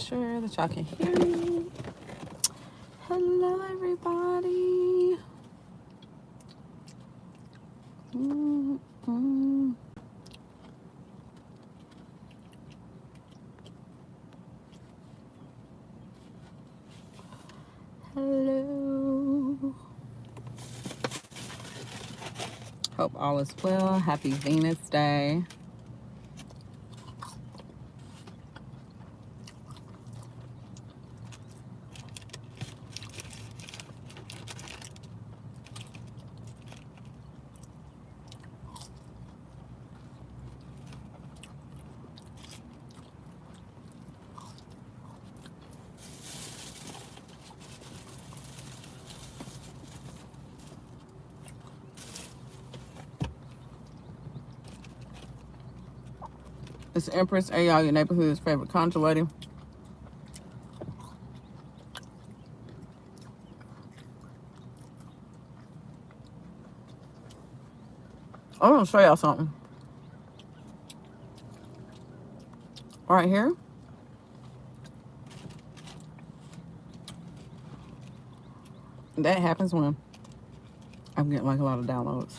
sure that y'all can hear me. Hello, everybody. Hello. Hope all is well. Happy Venus Day. It's Empress. Are y'all your neighborhood's favorite conjure lady? I want to show y'all something. Right here. That happens when I'm getting like a lot of downloads.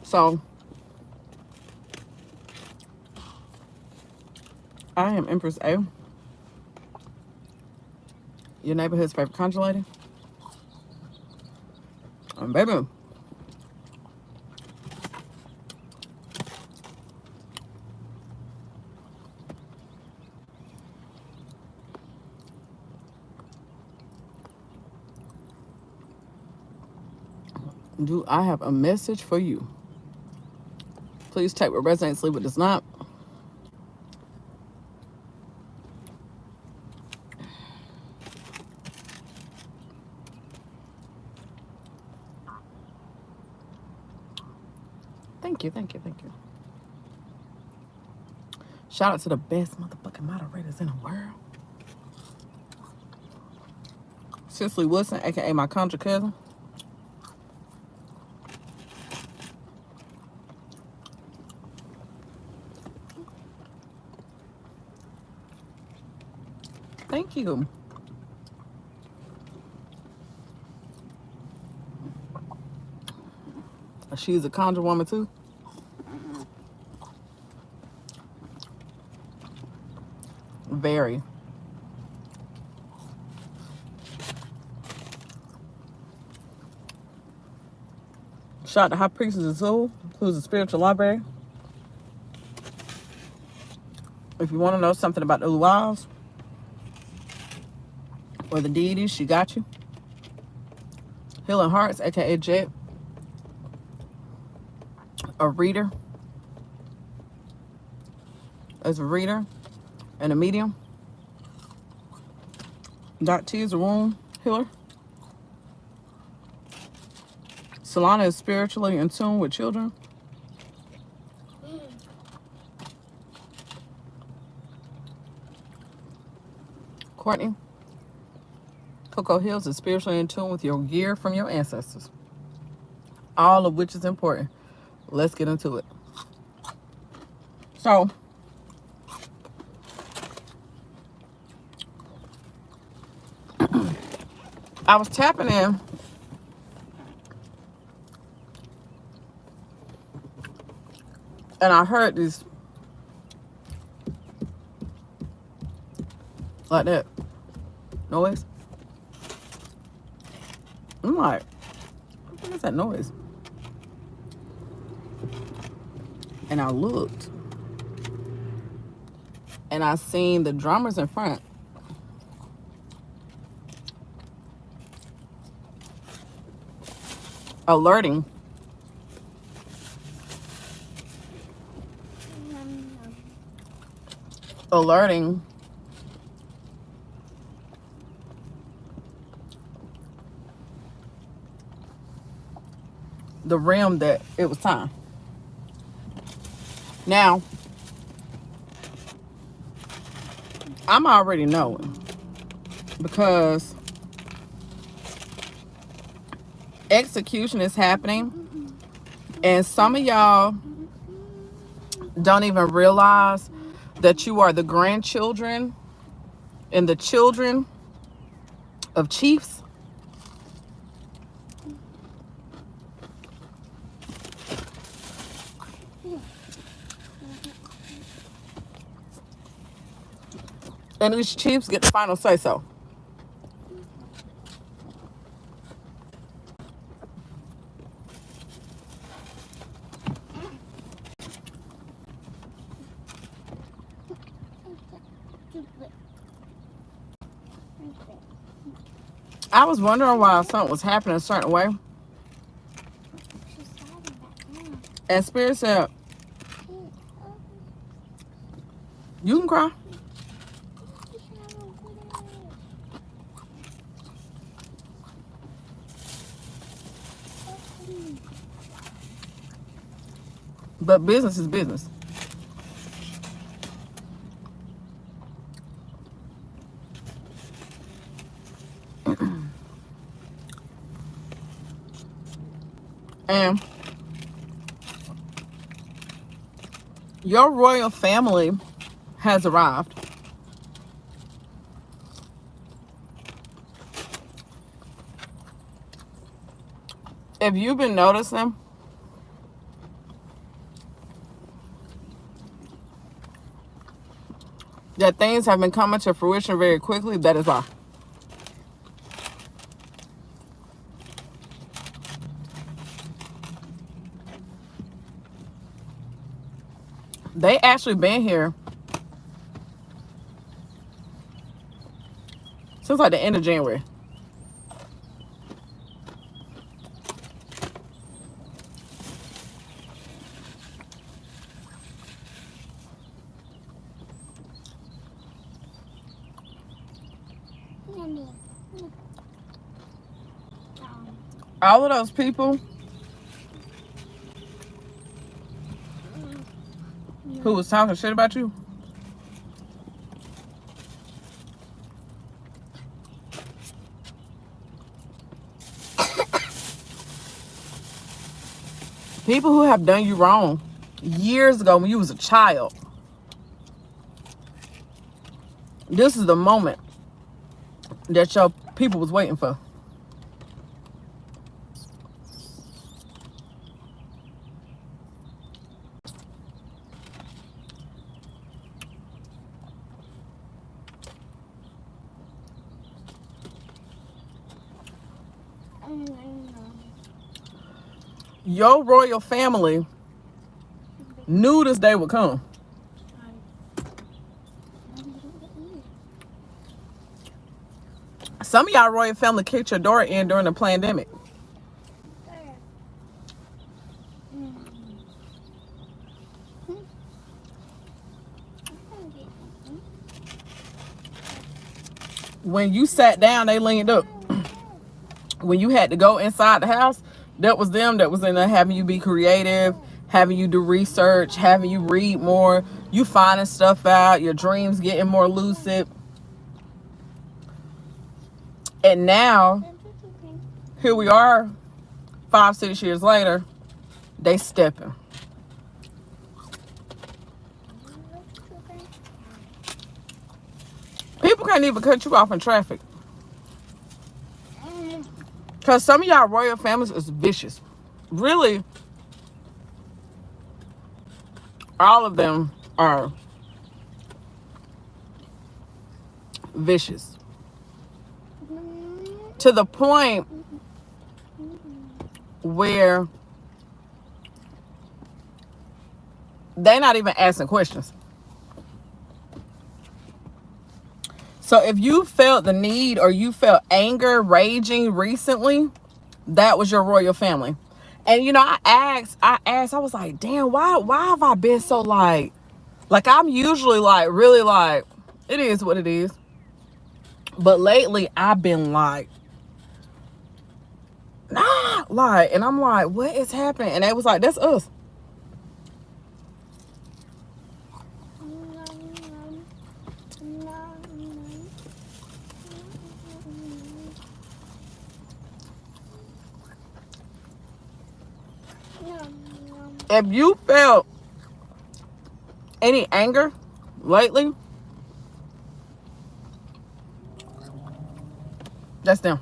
So I am Empress A, your neighborhood's favorite conjure lady. And baby, do I have a message for you? Please take what resonates, leave what does not. Thank you, thank you, thank you. Shout out to the best motherfucking moderators in the world. Cicely Wilson, aka my conjure cousin. Thank you. She's a conjure woman too. Very. Shout out to High Priestess Azul, who's a spiritual library. If you want to know something about the luau's or the deities, she got you. Healing Hearts, aka Jet, a reader. As a reader and a medium. Dot T is a womb healer. Solana is spiritually in tune with children. Courtney, Coco Hills is spiritually in tune with your gear from your ancestors. All of which is important. Let's get into it. So, I was tapping in and I heard this like that noise. I'm like, what is that noise? And I looked and I seen the drummers in front alerting the realm that it was time. Now, I'm already knowing because execution is happening And some of y'all don't even realize that you are the grandchildren and the children of chiefs. And these chiefs get the final say so. I was wondering why something was happening a certain way. And Spirit said, you can cry. But business is business. And your royal family has arrived. If you've been noticing, that things have been coming to fruition very quickly, that is why. They actually been here since like the end of January. All of those people who was talking shit about you, people who have done you wrong years ago when you was a child, this is the moment that your people was waiting for. Your royal family knew this day would come. Some of y'all royal family kicked your door in during the pandemic. When you sat down, they leaned up. When you had to go inside the house, that was them that was in there having you be creative, having you do research, having you read more, you finding stuff out, your dreams getting more lucid. And now, here we are, 5-6 years later, they stepping. People can't even cut you off in traffic. Because some of y'all royal families is vicious. Really, all of them are vicious. To the point where they're not even asking questions. So if you felt the need or you felt anger raging recently, that was your royal family. And you know, I asked, I was like, damn, why have I been so like I'm usually like really like, it is what it is. But lately I've been like, nah, like, and I'm like, what is happening? And they was like, that's us. If you felt any anger lately, that's them.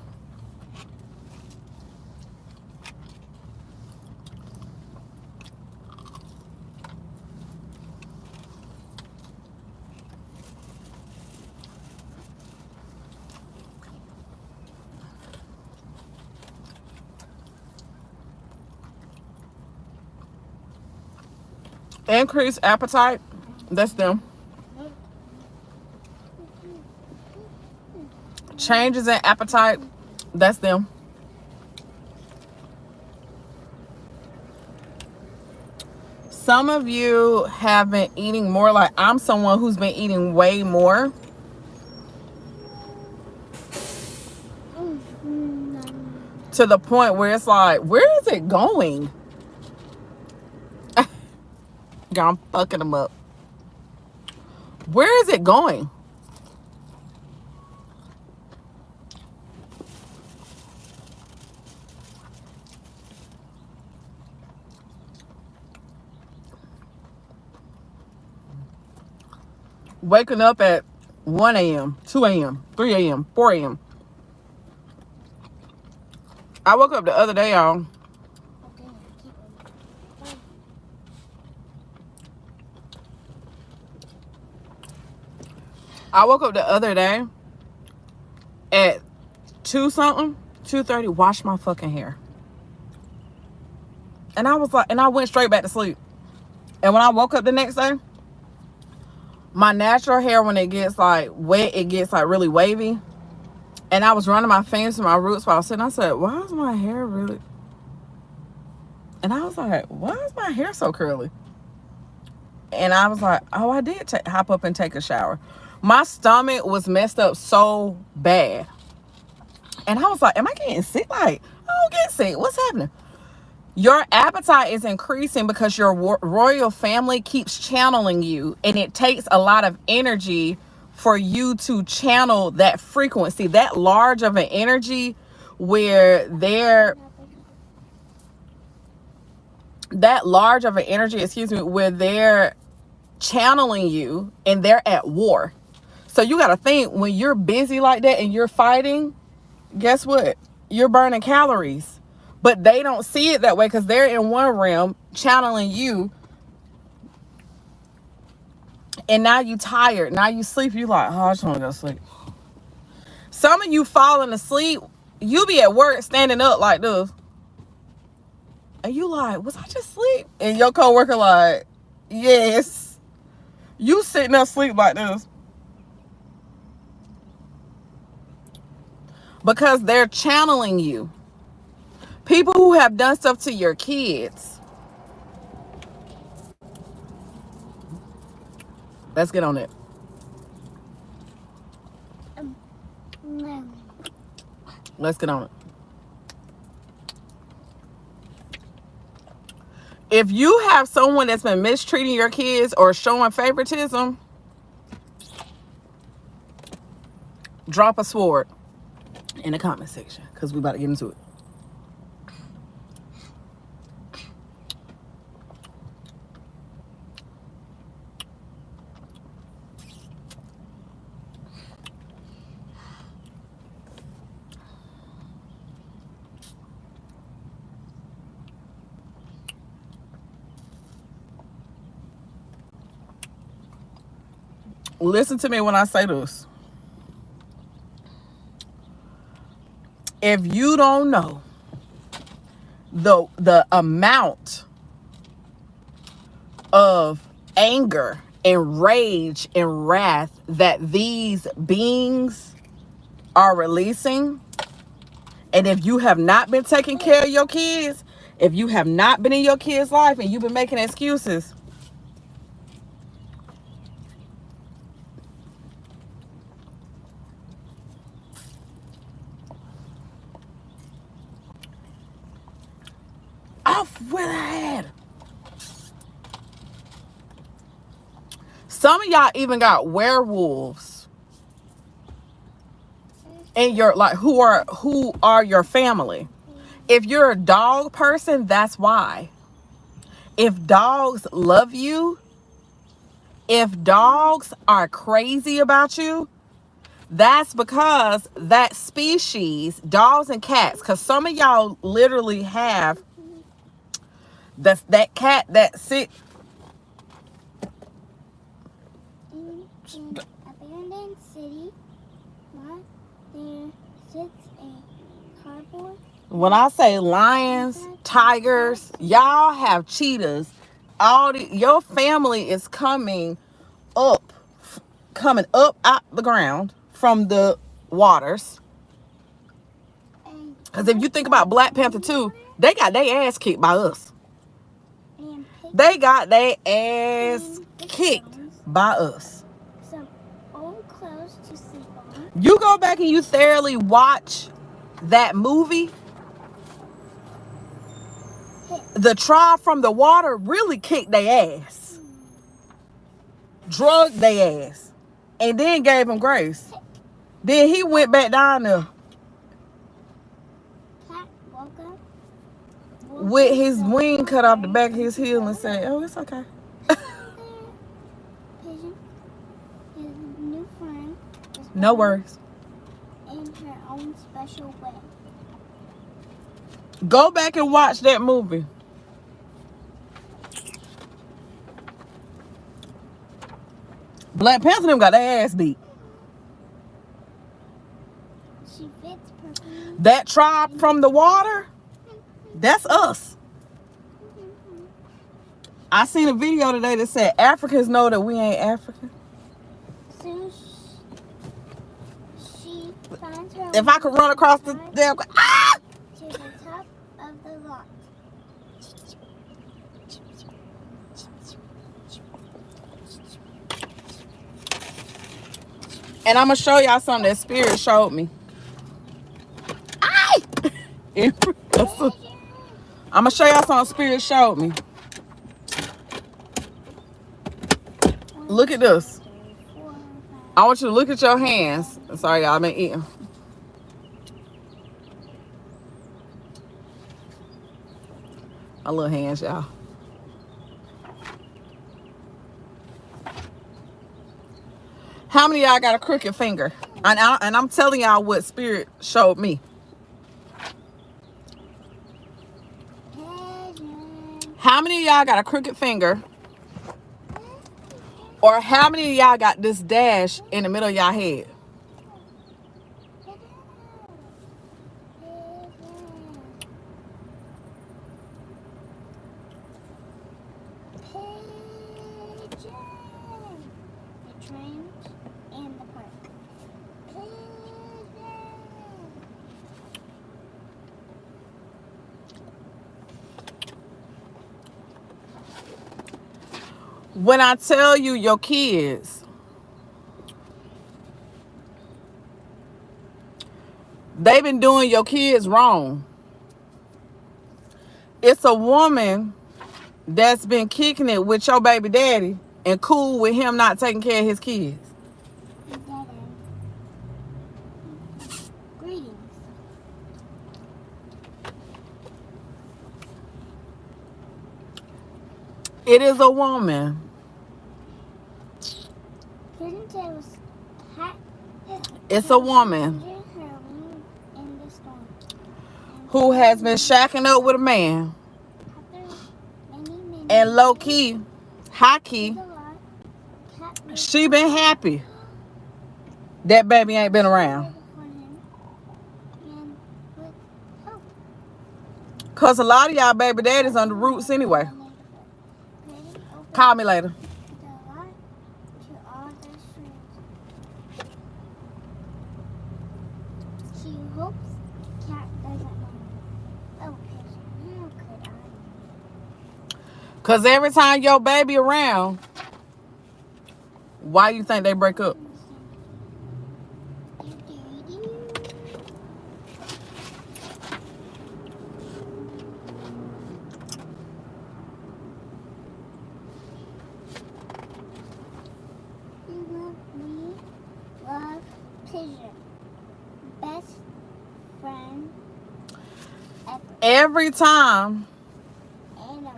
Increased appetite, that's them. Changes in appetite, that's them. Some of you have been eating more. Like, I'm someone who's been eating way more to the point where it's like, where is it going? God, I'm fucking them up. Where is it going? Waking up at 1 a.m., 2 a.m., 3 a.m., 4 a.m. I woke up the other day, y'all. I woke up the other day at 2 something, 2:30, washed my fucking hair. And I was like, and I went straight back to sleep. And when I woke up the next day, my natural hair, when it gets like wet, it gets like really wavy. And I was running my fingers through my roots while I was sitting. I said, why is my hair really? And I was like, why is my hair so curly? And I was like, oh, I did hop up and take a shower. My stomach was messed up so bad. And I was like, am I getting sick? Like, I don't get sick. What's happening? Your appetite is increasing because your royal family keeps channeling you. And it takes a lot of energy for you to channel that frequency, that large of an energy where they're where they're channeling you and they're at war. So you got to think, when you're busy like that and you're fighting, guess what? You're burning calories. But they don't see it that way because they're in one realm channeling you. And now you tired. Now you sleep. You like, oh, I just want to go sleep. Some of you falling asleep, you be at work standing up like this. And you like, was I just asleep? And your coworker like, yes. You sitting up asleep like this. Because they're channeling you. People who have done stuff to your kids. Let's get on it. Let's get on it. If you have someone that's been mistreating your kids or showing favoritism, drop a sword in the comment section because we about to get into it. Listen to me when I say this. If you don't know the amount of anger and rage and wrath that these beings are releasing, and if you have not been taking care of your kids, if you have not been in your kids' life and you've been making excuses, off with the head. Some of y'all even got werewolves in your, like, who are your family. If you're a dog person, that's why. If dogs love you, if dogs are crazy about you, that's because that species, dogs and cats, because some of y'all literally have that cat that sit. In abandoned city, lot there sits a cardboard. When I say lions, tigers, y'all have cheetahs. Your family is up, coming up out the ground from the waters. Because if you think about Black Panther 2, they got their ass kicked by us. They got their ass kicked by us. Some old clothes to sleep on. You go back and you thoroughly watch that movie. The tribe from the water really kicked their ass. Drugged their ass. And then gave them grace. Then he went back down there. Cat woke up. With his wing cut off the back of his heel and said, oh, it's okay. Pigeon, his new friend, No worries. in her own special way. Go back and watch that movie. Black Panther them got their ass beat. She fits perfectly. That tribe from the water, that's us. I seen a video today that said Africans know that we ain't African. Soon she finds her If I could run across the damn to the top of the lot. and I'm gonna show y'all something that Spirit showed me. I'm gonna show y'all something Spirit showed me. Look at this. I want you to look at your hands. Sorry, y'all, I've been eating. My little hands, y'all. How many of y'all got a crooked finger? And I'm telling y'all what Spirit showed me. How many of y'all got a crooked finger? Or how many of y'all got this dash in the middle of y'all head? The trains and the park. When I tell you your kids, they've been doing your kids wrong. It's a woman that's been kicking it with your baby daddy and cool with him not taking care of his kids. Greetings. It is a woman It's a woman who has been shacking up with a man. And low key, high key, she been happy that baby ain't been around. Cause a lot of y'all baby daddies on the roots anyway. Call me later. She hopes cat doesn't mind. Oh, how could I? Cause every time your baby around, why you think they break up? Love Pigeon. Best friend ever. Every time Animal.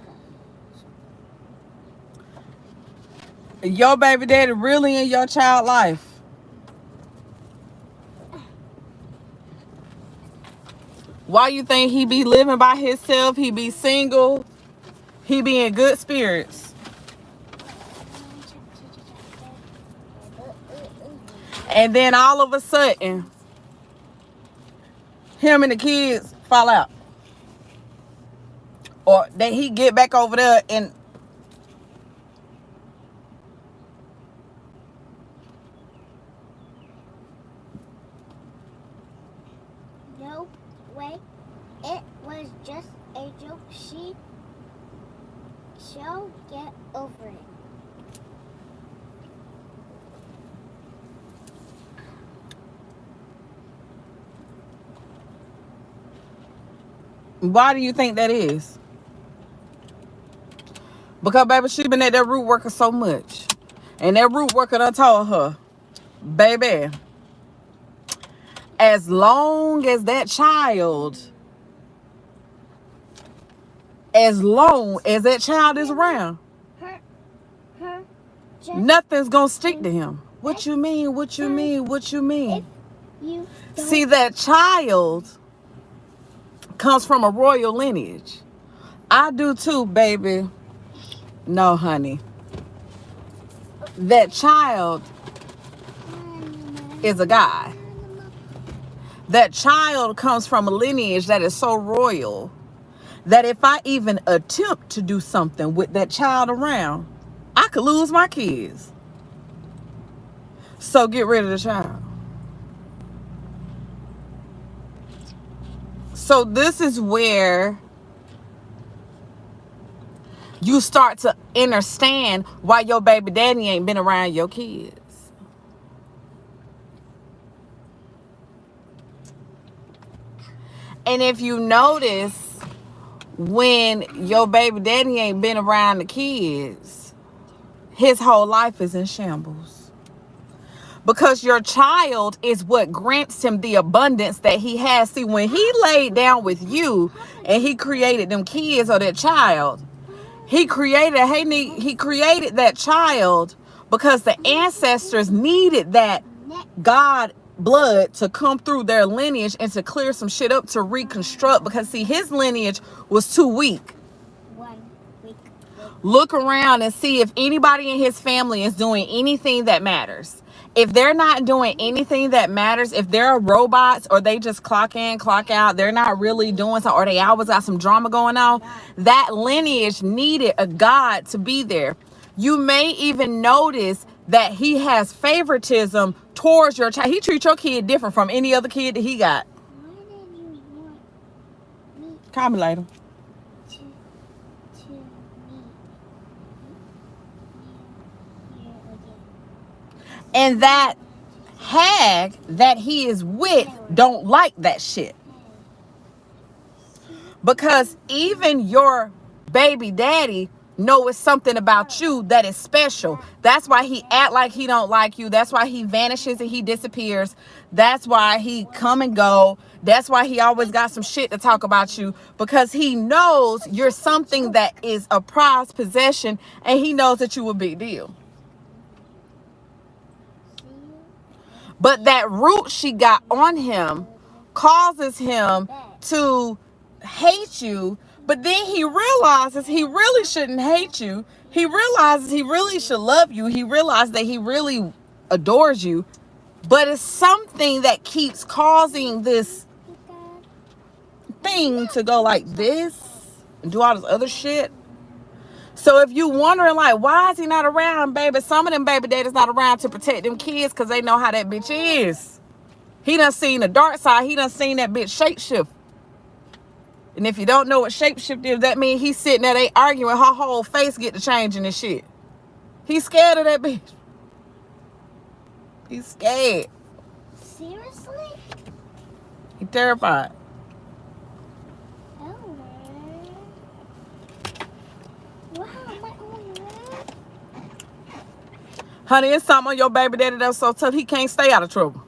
Your baby daddy really in your child life. Why you think he be living by himself? He be single. He be in good spirits. And then all of a sudden, him and the kids fall out. Or that he get back over there and No way. It was just a joke. She'll get over it. why do you think that is? Because baby, she been at that root worker so much. And that root worker done told her, baby, as long as that child is around, Her just nothing's gonna stick to him. What you mean? What you mean? What you mean? you don't See, that child comes from a royal lineage. I do too, baby. No, honey. That child is a guy. That child comes from a lineage that is so royal that if I even attempt to do something with that child around, I could lose my kids. So get rid of the child. So this is where you start to understand why your baby daddy ain't been around your kids. And if you notice, when your baby daddy ain't been around the kids, his whole life is in shambles. Because your child is what grants him the abundance that he has. See, when he laid down with you and he created them kids or that child, he created that child because the ancestors needed that God blood to come through their lineage and to clear some shit up, to reconstruct, because see, his lineage was too weak. 1 week. Look around and see if anybody in his family is doing anything that matters. If they're not doing anything that matters, if they're robots or they just clock in, clock out, they're not really doing something, or they always got some drama going on, that lineage needed a God to be there. You may even notice that he has favoritism towards your child. He treats your kid different from any other kid that he got. Why did you want me Call me later. to meet you again? And that hag that he is with don't like that shit. Because even your baby daddy know it's something about you that is special. That's why he act like he don't like you. That's why he vanishes and he disappears. That's why he come and go. That's why he always got some shit to talk about you, because he knows you're something that is a prized possession, and he knows that you a big deal. But that root she got on him causes him to hate you. But then he realizes he really shouldn't hate you. He realizes he really should love you. He realizes that he really adores you. But it's something that keeps causing this thing to go like this and do all this other shit. So if you wondering like, why is he not around, baby? Some of them baby daddies not around to protect them kids because they know how that bitch is. He done seen the dark side. He done seen that bitch shapeshift. And if you don't know what shapeshift is, that means he's sitting there, they arguing, her whole face get to changing and shit. He's scared of that bitch. He's scared. Seriously? He's terrified. Oh. Wow, my own leg. Honey, it's something on your baby daddy that's so tough he can't stay out of trouble.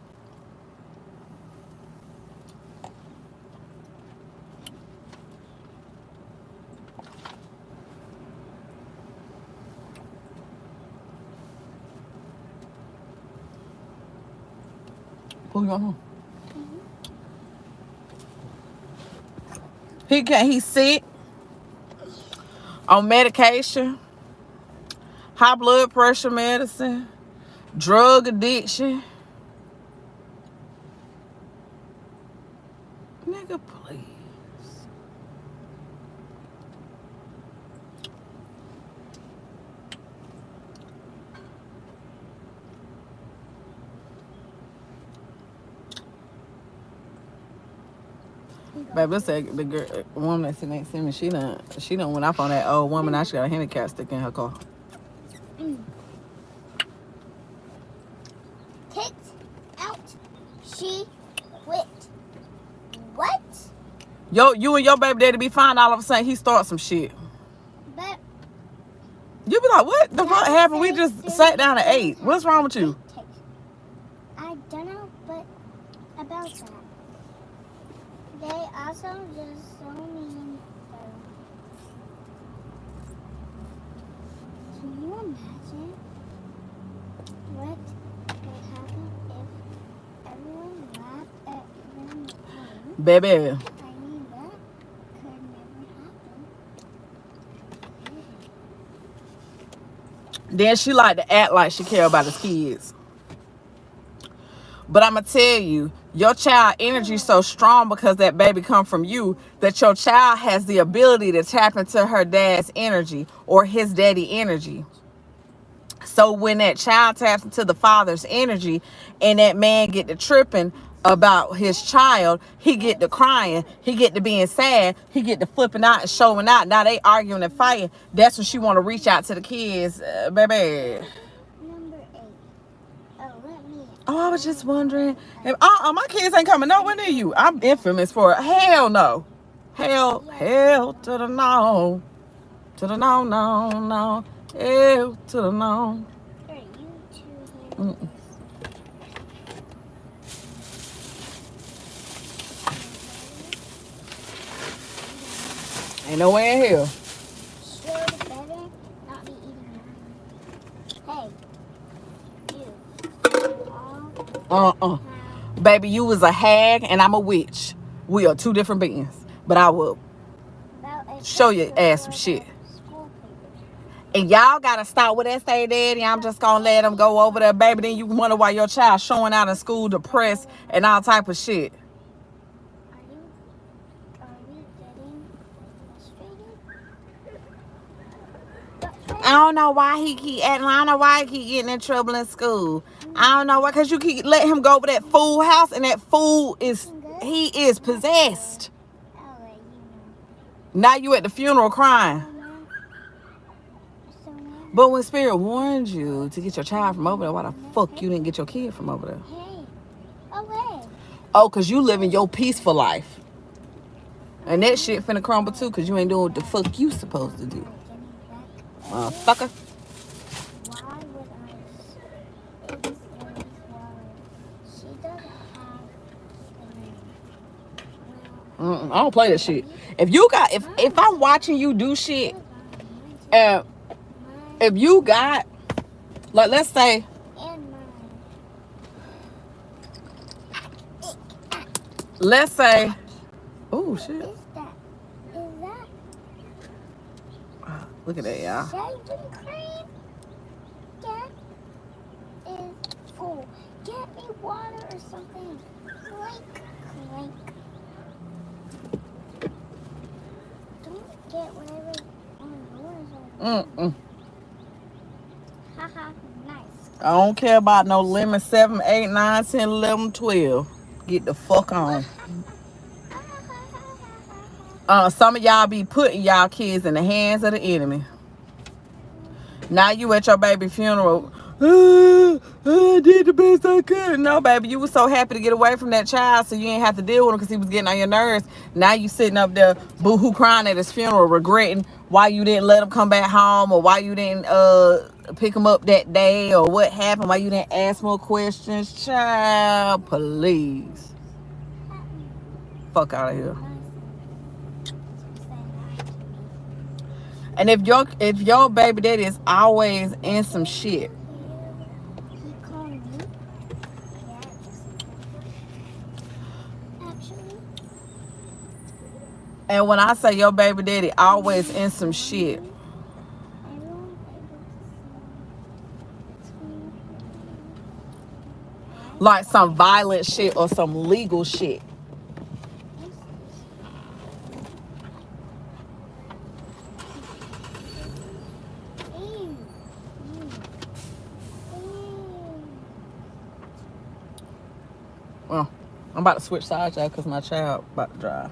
Who you going home? He's sick, on medication, high blood pressure medicine, drug addiction. Nigga, please. Baby, let's say the girl, woman that's sitting next to me, she done went off on that old woman. Now she got a handicap stick in her car. Kicked out. She quit. What? You and your baby daddy be fine. All of a sudden, he starts some shit. But You be like, what the fuck happened? We just sat down and ate. What's wrong with you? I don't know, but about that. They also just so mean. Can you imagine what would happen if everyone laughed at them? Baby. I mean, that could never happen. Then she like to act like she care about his kids. But I'm going to tell you, your child energy is so strong because that baby come from you that your child has the ability to tap into her dad's energy or his daddy energy. So when that child taps into the father's energy and that man get to tripping about his child, he get to crying, he get to being sad, he get to flipping out and showing out. Now they arguing and fighting. That's when she want to reach out to the kids, baby. Number 8. Oh, let me. Oh, I was just wondering. If, my kids ain't coming nowhere near you. I'm infamous for it. Hell no. Hell to the no. To the no, no, no. Hell to the no. Here, you two here. Ain't nowhere in here. Should better not be eating your. Hey, you. All Baby, you was a hag and I'm a witch. We are two different beings. But I will show your ass some shit. And y'all gotta stop with that say daddy. I'm just gonna let them go over there, baby. Then you wonder why your child showing out in school depressed and all type of shit. Are we getting frustrated? I don't know why he keep acting. I don't know why he keep getting in trouble in school. I don't know why, cause you keep letting him go over that fool house, and that fool he is possessed. Now you at the funeral crying. But when Spirit warned you to get your child from over there, why the fuck you didn't get your kid from over there? Hey, away. Oh, cause you living your peaceful life. And that shit finna crumble too, cause you ain't doing what the fuck you supposed to do. Fucker. Why would she doesn't have I don't play that shit. If I'm watching you do shit, if you got, like, let's say, oh shit. Is that Look at that, y'all. shaving cream? That is full. Get me water or something. Clink, clink. Don't get whatever on yours. Haha, nice. I don't care about no lemon 7, 8, 9, 10, 11, 12. Get the fuck on. Some of y'all be putting y'all kids in the hands of the enemy. Now you at your baby funeral. I did the best I could. No, baby, you was so happy to get away from that child so you ain't have to deal with him because he was getting on your nerves. Now you sitting up there boo-hoo crying at his funeral, regretting why you didn't let him come back home or why you didn't pick him up that day or what happened, why you didn't ask more questions. Child, please. Fuck out of here. And if your baby daddy is always in some shit, And when I say your baby daddy always in some shit. Like some violent shit or some legal shit. Well, I'm about to switch sides, y'all, because my child about to drive.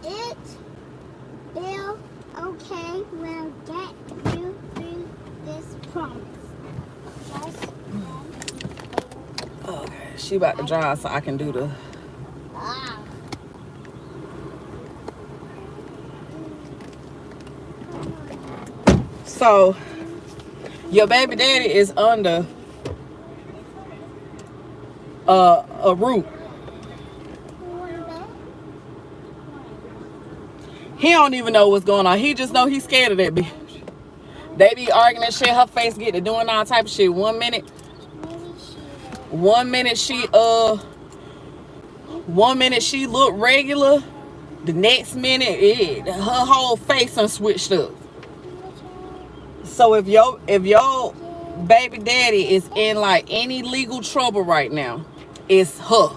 It will okay. We'll get you through this promise. Just Okay, she about to drive so I can do the... ah. So, your baby daddy is under a root. He don't even know what's going on. He just know he's scared of that bitch. They be arguing and shit. Her face get to doing all type of shit. One minute she look regular. The next minute, her whole face done switched up. So if your baby daddy is in like any legal trouble right now, it's her.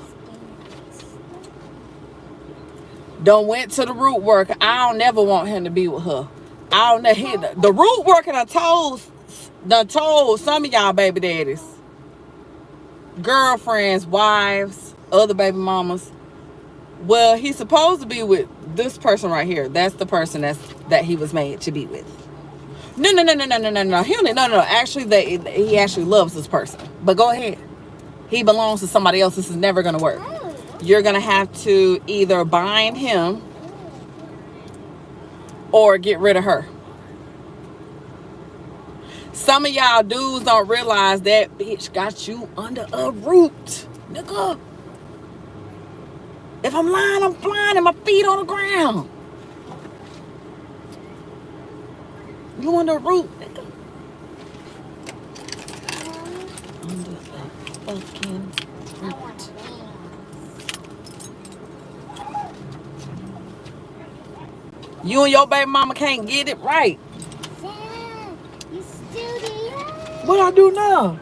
Don't went to the root worker. I don't never want him to be with her. I don't know. The root worker done told some of y'all baby daddies, girlfriends, wives, other baby mamas. Well, he's supposed to be with this person right here. That's the person that he was made to be with. No. No. Actually, he actually loves this person. But go ahead. He belongs to somebody else. This is never gonna work. You're gonna have to either bind him or get rid of her. Some of y'all dudes don't realize that bitch got you under a root, nigga. If I'm lying, I'm flying and my feet on the ground. You under a root, nigga. Under a fucking root. You and your baby mama can't get it right. Dad, you still there? What I do now?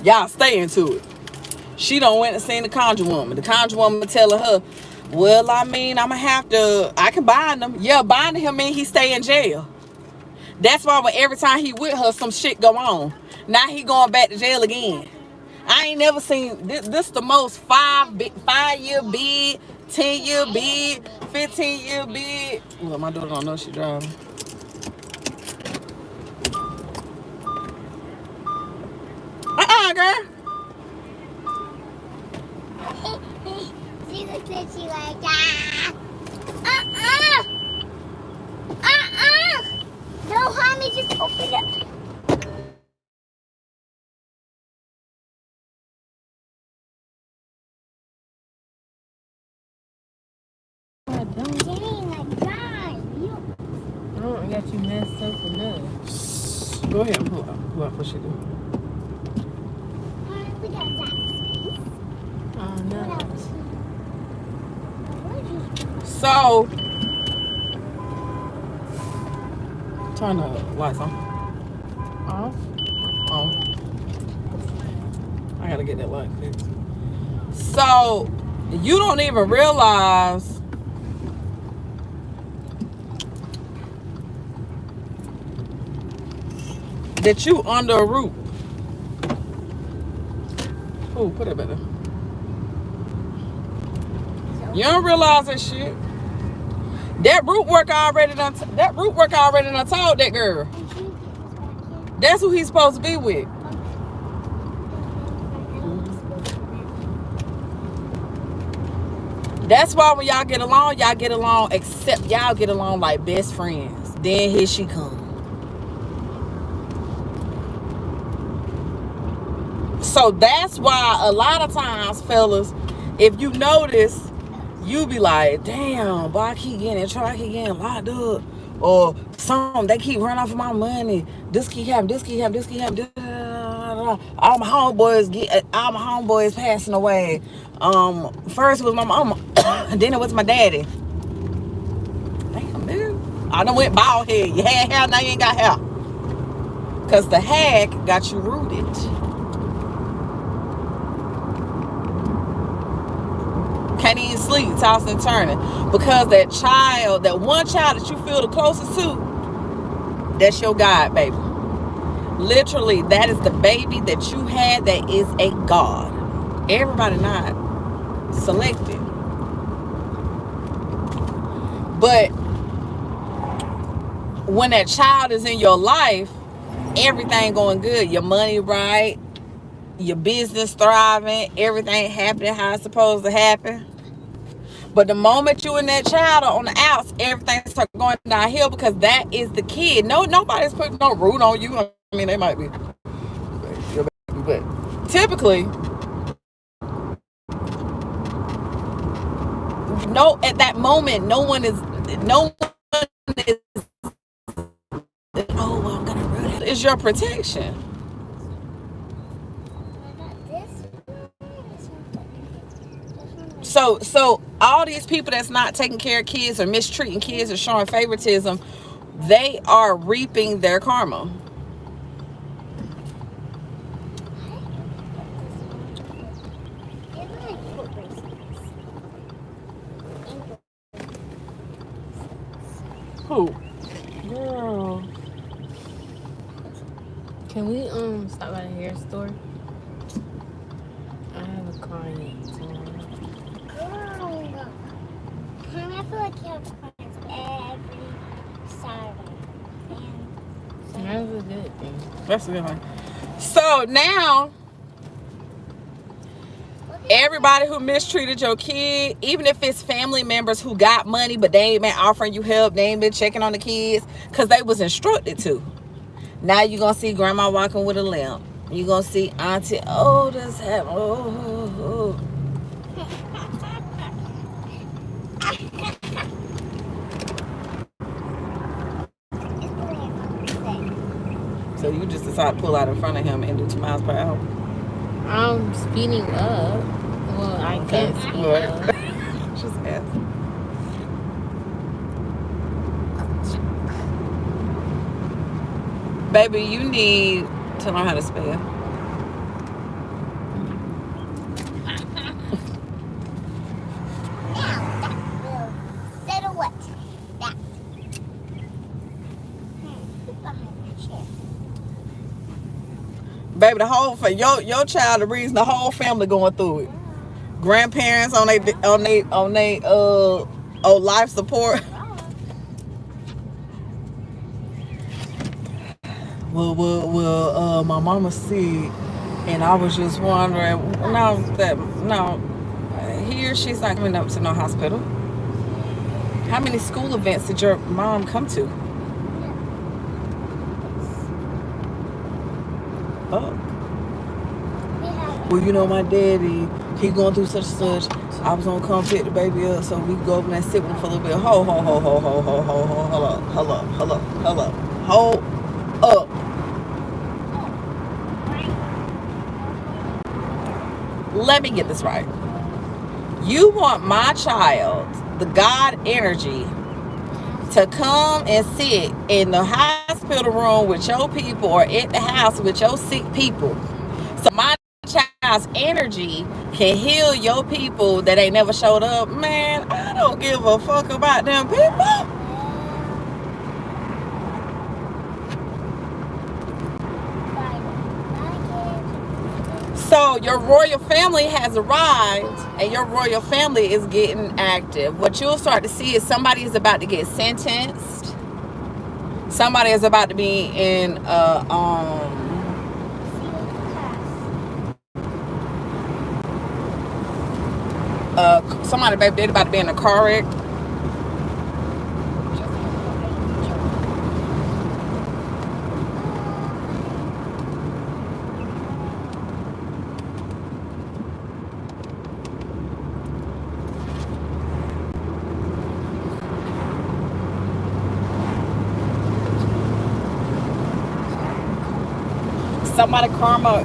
Y'all stay into it. She done went and seen the conjure woman. The conjure woman telling her, well, I mean, I can bind him. Yeah, binding him mean he stay in jail. That's why when every time he with her, some shit go on. Now he going back to jail again. I ain't never seen this the most 5-year bid, 10-year bid, 15-year bid. Well, my daughter don't know she driving. Girl. She looks at you like, no, honey, just open it. I got you messed up enough. Go ahead and pull up what she do. We got Zaxby's. Oh no. What else? So turn the lights on. Off. On. I gotta get that light fixed. So you don't even realize that you under a root. Oh, put it better. You don't realize that shit. That root work already done told that girl. That's who he's supposed to be with. That's why when y'all get along, except y'all get along like best friends. Then here she comes. So that's why a lot of times, fellas, if you notice, you be like, damn, boy, I keep getting in trouble, I keep getting locked up. or some they keep running off of my money. This keep happening. This keep happening. This keep happening. All my homeboys passing away. First it was my mama, then it was my daddy. Damn, dude. I done went bald head. You had hair, now you ain't got hair. Cause the hag got you rooted. Can't even sleep, tossing and turning. Because that child, that one child that you feel the closest to, that's your God, baby. Literally, that is the baby that you had that is a God. Everybody not selected. But when that child is in your life, everything going good. Your money right, your business thriving, everything happening how it's supposed to happen. But the moment you and that child are on the outs, everything starts going downhill because that is the kid. Nobody's putting no root on you. I mean, they might be, but typically, no, at that moment, no one is. Oh, well, I'm gonna root it. It's your protection. So all these people that's not taking care of kids or mistreating kids or showing favoritism, they are reaping their karma. Who? Girl. Can we stop by the hair store? I have a client tomorrow. I feel like you have clients every Saturday. That's a good thing. That's a good one. So now, everybody who mistreated your kid, even if it's family members who got money but they ain't been offering you help, they ain't been checking on the kids because they was instructed to. Now you're gonna see grandma walking with a limp. You're gonna see auntie, oh, this happened. Oh. So you just decide to pull out in front of him and do 2 miles per hour? I'm speeding up. Well, I can't speed up. Just ask. Baby, you need to learn how to spell. Baby, the whole your child, the reason the whole family going through it. Grandparents on they life support. Well, my mama sick, and I was just wondering. Here she's not coming up to no hospital. How many school events did your mom come to? Oh. Well, you know, my daddy, he going through such and such. I was gonna come pick the baby up so we could go over there and sit with him for a little bit. Hold up. Let me get this right. You want my child, the God energy, to come and sit in the hospital room with your people or at the house with your sick people. So my child's energy can heal your people that ain't never showed up. Man, I don't give a fuck about them people. So your royal family has arrived and your royal family is getting active. What you'll start to see is somebody is about to get sentenced. Somebody is about to be in somebody, baby, they're about to be in a car wreck. somebody karma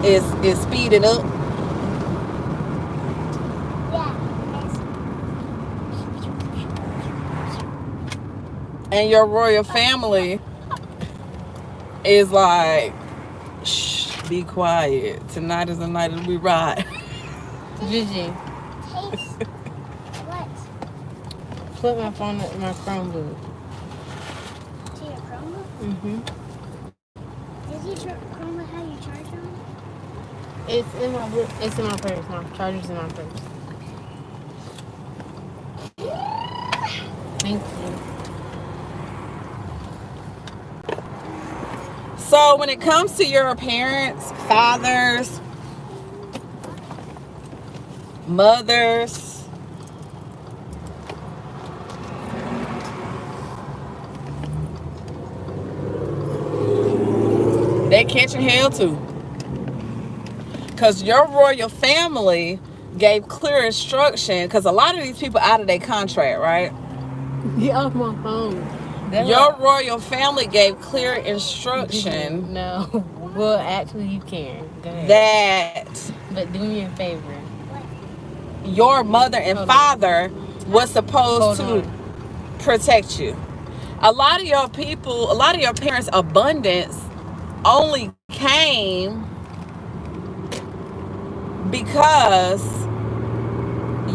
is speeding up. Yeah. And your royal family is like, shh, be quiet. Tonight is the night that we ride. Gigi, Taste what? put my phone in my Chromebook. To your Chromebook? Mm-hmm. Does your Chromebook have your charger on? It's in my book. It's in my purse. My charger's in my purse. Thank you. So when it comes to your parents, fathers, mothers, they catching hell too. Because your royal family gave clear instruction, because a lot of these people out of their contract, right? Get off my phone. Your royal family gave clear instruction. No. Well, actually, you can. Go ahead. That But do me a favor. your mother and father was supposed to protect you. A lot of your people, a lot of your parents' abundance only came because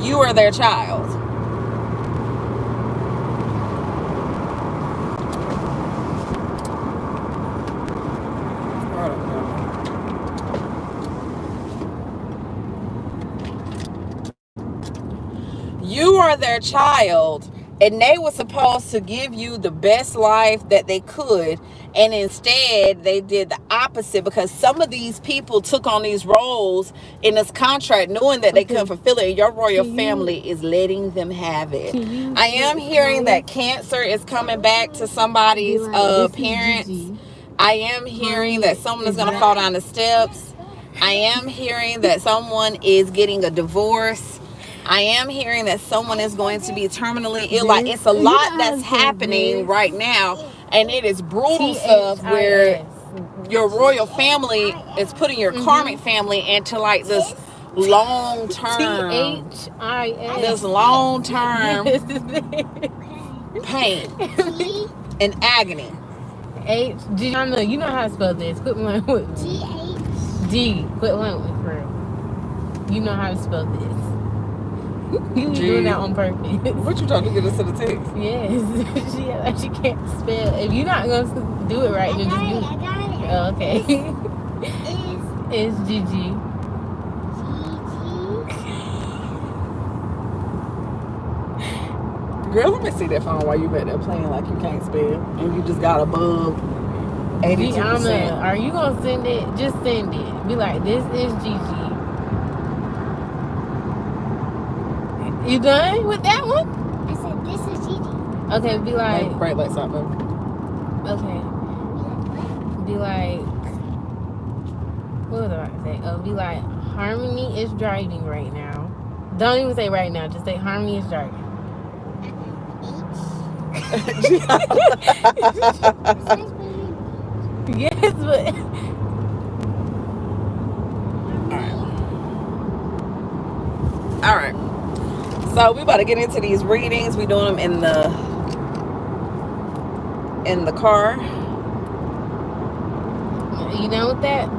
you are their child. You are their child, and they were supposed to give you the best life that they could, and instead they did the opposite, because some of these people took on these roles in this contract knowing that they couldn't fulfill it, and your royal family is letting them have it. I am hearing that cancer is coming back to somebody's parents. I am hearing that someone is going to fall down the steps. I am hearing that someone is getting a divorce. I am hearing that someone is going to be terminally ill. Like, it's a lot that's happening right now, and it is brutal stuff where your royal family is putting your karmic family into like this long-term, this long-term pain and agony. H. G. I know you know how to spell this. Quit playing with me. G. Quit playing with me, for real. You know how to spell this. You be doing that on purpose. What you trying to get us to the text? Yes. She can't spell. If you're not going to do it right, then just do it. I got it. Oh, okay. It's Gigi. Girl, let me see that phone while you back there playing like you can't spell and you just got above 82%. Gianna, are you going to send it? Just send it. Be like, this is Gigi. You done with that one? I said, this is Gigi. Okay, be like... Bright lights out, baby. Okay. Be like... What was I about to say? Oh, be like, Harmony is driving right now. Don't even say right now. Just say Harmony is driving. Yes, but... All right. So we about to get into these readings. We doing them in the car. You know what that?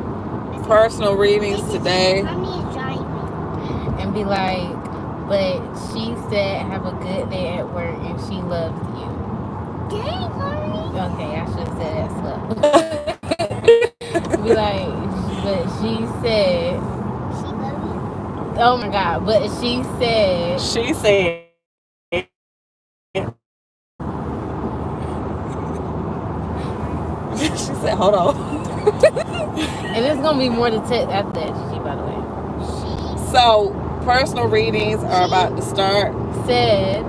Personal readings today. And be like, but she said have a good day at work and she loves you. Dang, Harmony. Okay, I should have said that slow. Be like, but she said... She loves you? Oh my God, but she said... She said... She said, hold on. And there's going to be more to text after that, Gigi, by the way. So, personal readings are about to start. Said...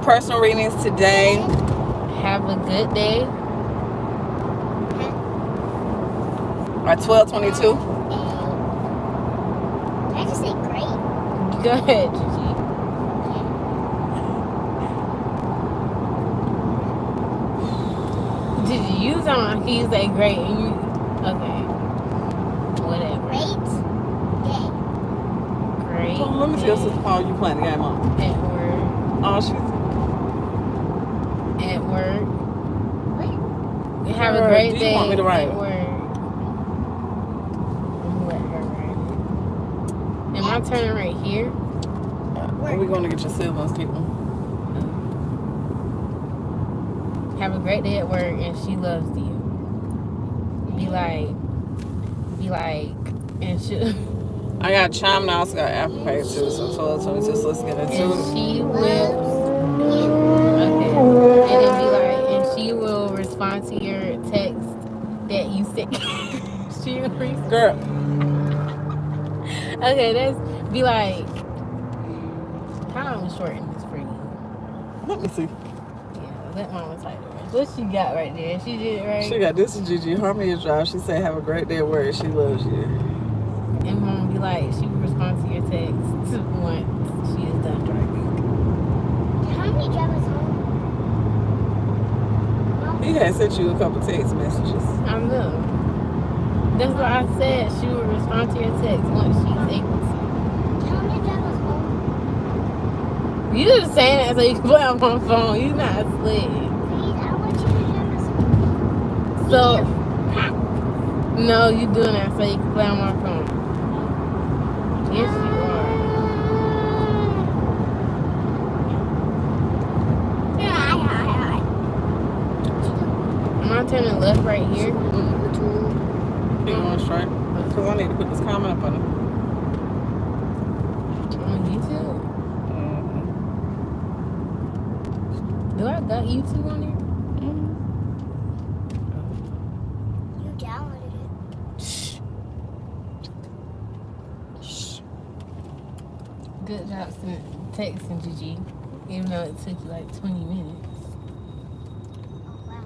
Personal readings today. Have a good day. Are 12:22. Did I just say great? Go ahead, Gigi. Did you use on? Can you say great? And you okay? Whatever. Great day. Great. Well, let me see your sister Paul. You playing the game on? At work. Oh, she's. At work. What? You have a Girl, great do you day want me to write at it? work. I'm gonna let her write it. Am I turning right here? Are we going to get your siblings, people? Have a great day at work, and she loves you. Be like, and she. I got Chime and I also got Apple Pay too, so 1226. Let's get into And it. she will. Okay. And then be like, and she will respond to your text that you sent. She will respond. Girl, Okay, that's be like, how I'm shorten this for you. let me see. Yeah, let mama type it. What she got right there? She did it right. She got this is Gigi. Harmony Drive. She said, "Have a great day at work. She loves you." And mama be like, she will respond to your text once she is done driving. How many drivers home? He had sent you a couple text messages. I know. That's what I said. She will respond to your text once she's able to. How many drivers home? You just saying that so you can play on my phone. You not slick. Please, I want you to drive us home. So Ha. no, you doing that so you can play on my phone. Yes, you are. Am I turning left right here? Keep going straight. Because I need to put this comment up on it. On YouTube? Do I got YouTube on there? You downloaded it. Shh. Good job texting Gigi, even though it took you like 20 minutes. Oh, wow.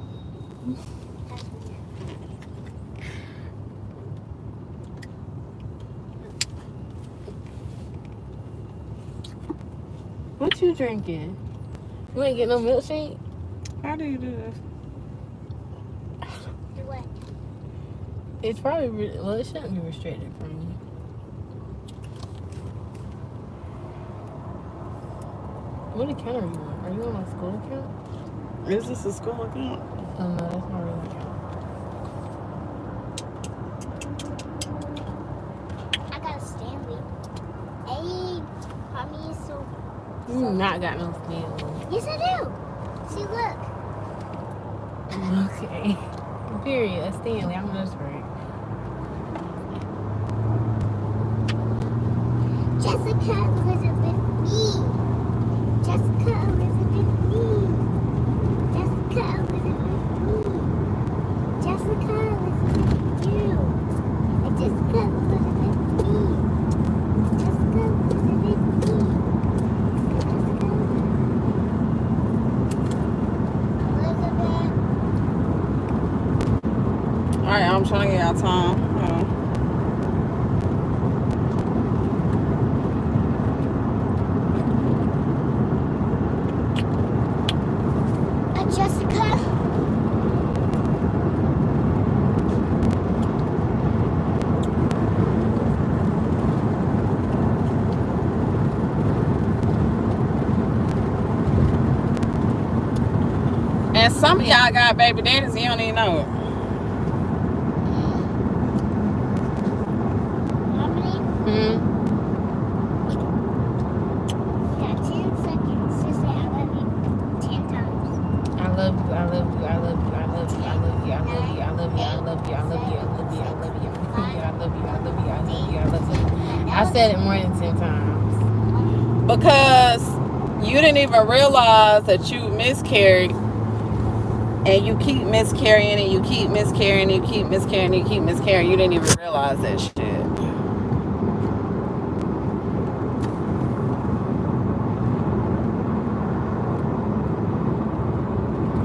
That's weird. What you drinking? You ain't get no milkshake? How do you do this? What? It's probably, well, it shouldn't be restricted from you. What account are you on? Are you on my school account? Is this a school account? Oh, no, that's my real account. I got a Stanley. Hey, mommy is so. You do not got no snail. Yes, I do. See, look. Okay. Period. A Stanley. I'm just right. Jessica Elizabeth Lee. Jessica Elizabeth Lee. Jessica Elizabeth Lee. Jessica Elizabeth you. And Jessica Elizabeth Lee. Jessica Elizabeth Lee. Elizabeth. Alright, I'm trying to get out time. Jessica. And some of y'all got baby daddies, you don't even know it. Mommy, Hmm. we got 10 seconds to say I love you 10 times. I love you. I love you. I love you. I love you. I love you. I love you. I love you. I love you. I love you. I love you. I love you. I love you. I love you. I love you. I love you. I love you. I said it more than 10 times. Because you didn't even realize that you miscarried. And you keep miscarrying and you keep miscarrying and you keep miscarrying and you keep miscarrying. You didn't even realize that shit.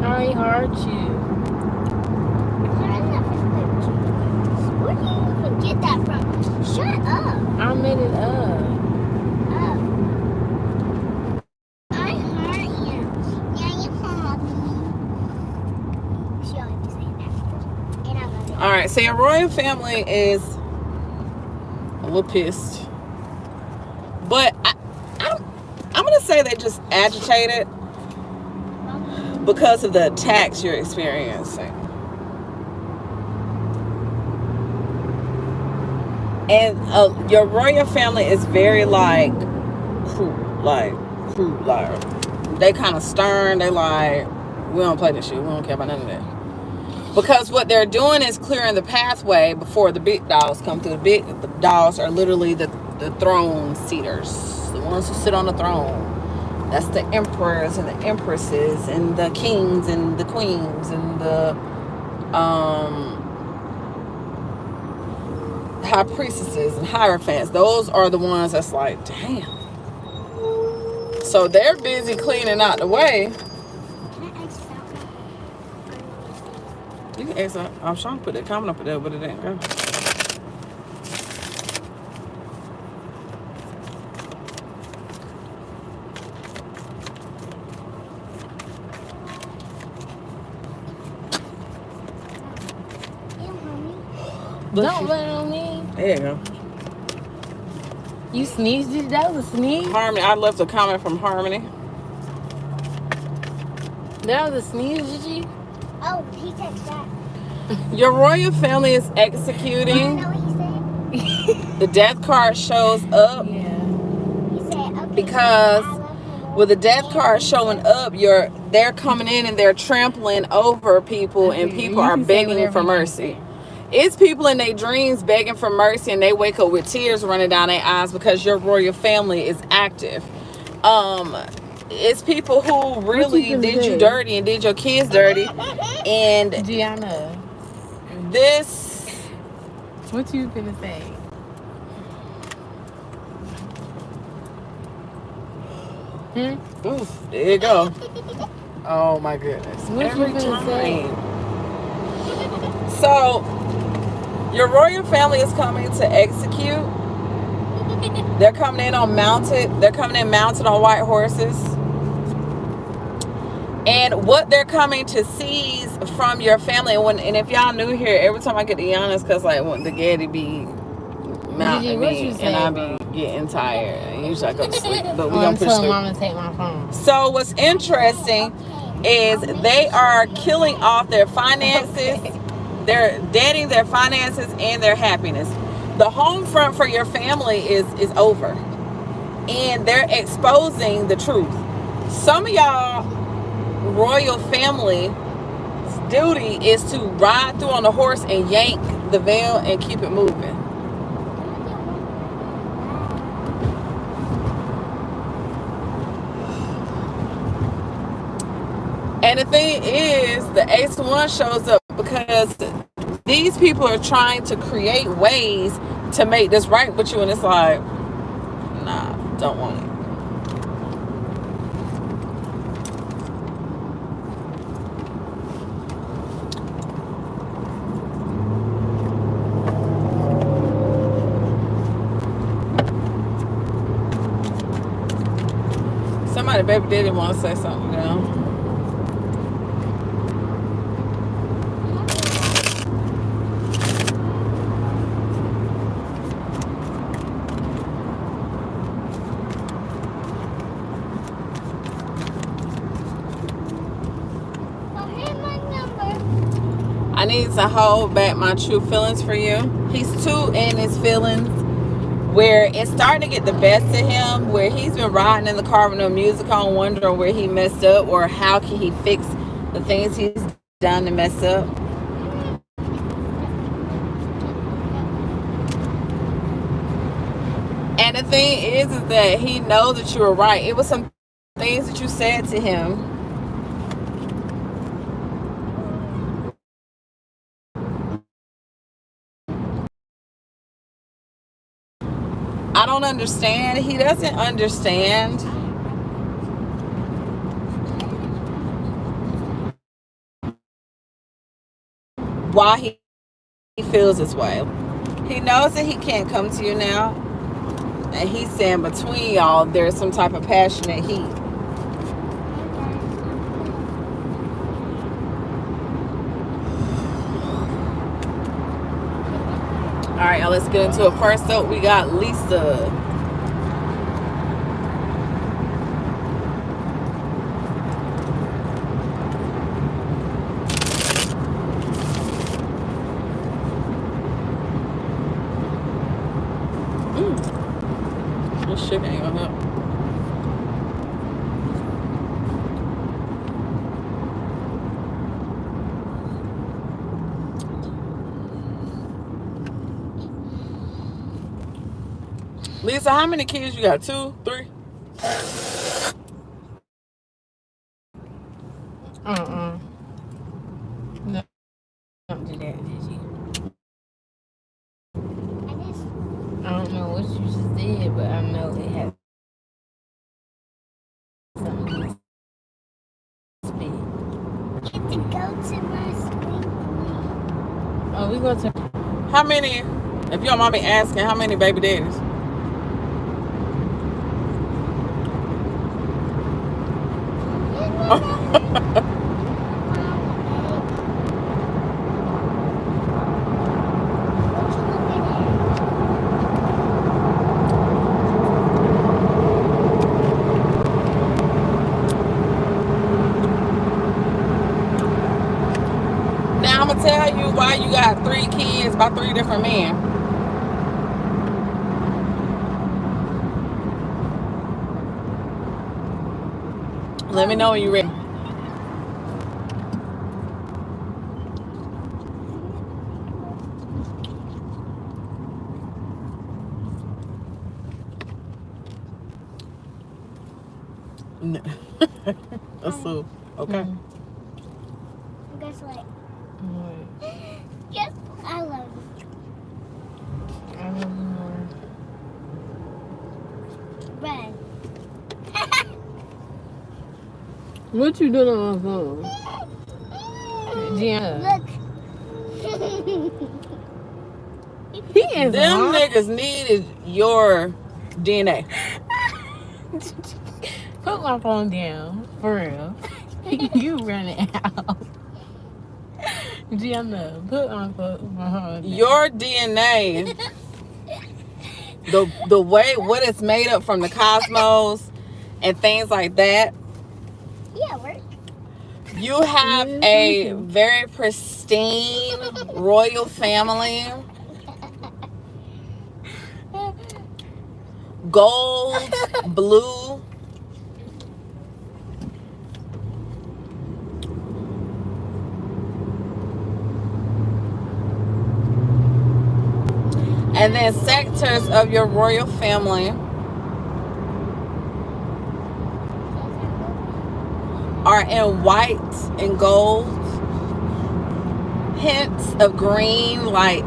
I heart you. Where do you even get that from? Shut up. I made it up. Oh. I heart you. Yeah, you call me. She always All right, so your royal family is a little pissed, but I'm gonna say they just agitated because of the attacks you're experiencing. And your royal family is very like cruel, like they kind of stern. They like, we don't play this shit. We don't care about none of that. Because what they're doing is clearing the pathway before the big dogs come through. The dogs are literally the throne seaters, the ones who sit on the throne. That's the emperors and the empresses and the kings and the queens and the high priestesses and hierophants. Those are the ones that's like, damn. So they're busy cleaning out the way. You can exit. I was trying to put that comment up there, but it didn't go. Don't let it on me. There you go. You sneezed? That was a sneeze? Harmony. I left a comment from Harmony. That was a sneeze, Gigi? Oh, he texted that. Your royal family is executing. You know what he said? The death card shows up. Yeah. He said, okay. Because with the death card showing up, they're coming in and they're trampling over people, and people are begging for mercy. It's people in their dreams begging for mercy, and they wake up with tears running down their eyes because your royal family is active. It's people who really did you dirty and did your kids dirty. And Gianna, this... what you gonna say? Oof, there you go. Oh my goodness. What Every you gonna say? So, your royal family is coming to execute. They're coming in mounted on white horses. And what they're coming to seize from your family, and if y'all new here, every time I get to be honest, because like when the Getty be mounting me and I be getting tired, and usually I go to sleep, but we're gonna push through. Mama take my phone. So what's interesting is they are killing off their finances. They're deading their finances and their happiness. The home front for your family is over, and they're exposing the truth. Some of y'all royal family duty is to ride through on the horse and yank the veil and keep it moving. And the thing is, the Ace of Wands shows up because these people are trying to create ways to make this right with you, and it's like, nah, don't want it. Somebody, baby daddy, want to say something now. I need to hold back my true feelings for you. He's too in his feelings, where it's starting to get the best of him, where he's been riding in the car with no music on, wondering where he messed up or how can he fix the things he's done to mess up. And the thing is that he knows that you were right. It was some things that you said to him. I don't understand. He doesn't understand why he feels this way. He knows that he can't come to you now. And he's saying between y'all, there's some type of passionate heat. right, now let's get into it. First up, we got Lisa. This shit ain't gonna help. Lisa, how many kids you got? 2, 3? No, don't do that, did you? I don't know what you just did, but I know it had something to speak. Get to go to my sleep. Oh, we gonna talk. How many, if you don't mind me asking, how many baby daddies? Now I'm gonna tell you why you got 3 kids by 3 different men. Let me know when you're ready. So, okay. Guess what? What? Guess I love you. I love you more. Red. What you doing on my phone? Gianna. Look. He is Them hot. niggas needed your DNA. Put my phone down, for real. You running out. Gianna, put my phone down. Your DNA, the way what it's made up from the cosmos and things like that. Yeah, work. You have a very pristine royal family. Gold, blue. And then sectors of your royal family are in white and gold. Hints of green, like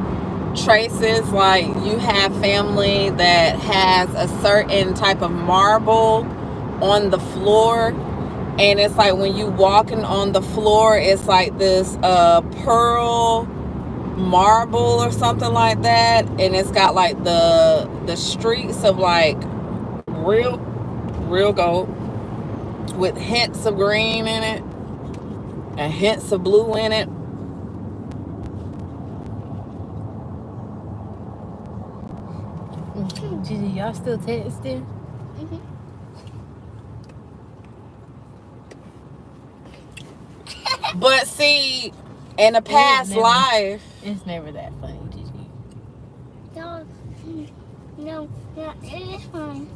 traces, like you have family that has a certain type of marble on the floor, and it's like when you walking on the floor, it's like this pearl marble or something like that, and it's got like the streaks of like real gold with hints of green in it and hints of blue in it. Gigi, y'all still texting? But see, in the past life, it's never that funny, Gigi. No, it is fine.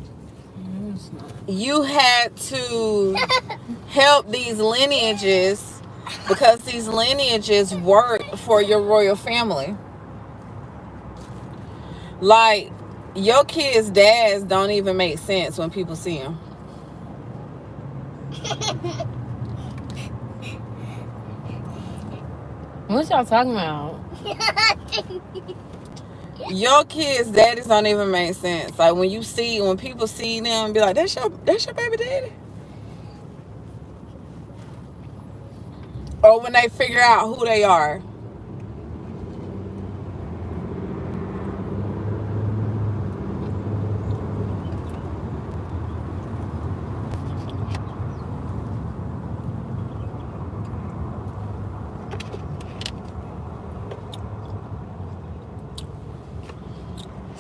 It's not. you had to help these lineages because these lineages work for your royal family. Like, your kids' dads don't even make sense when people see them. What y'all talking about? Your kids' daddies don't even make sense. Like, when people see them, be like, that's your baby daddy. Or when they figure out who they are.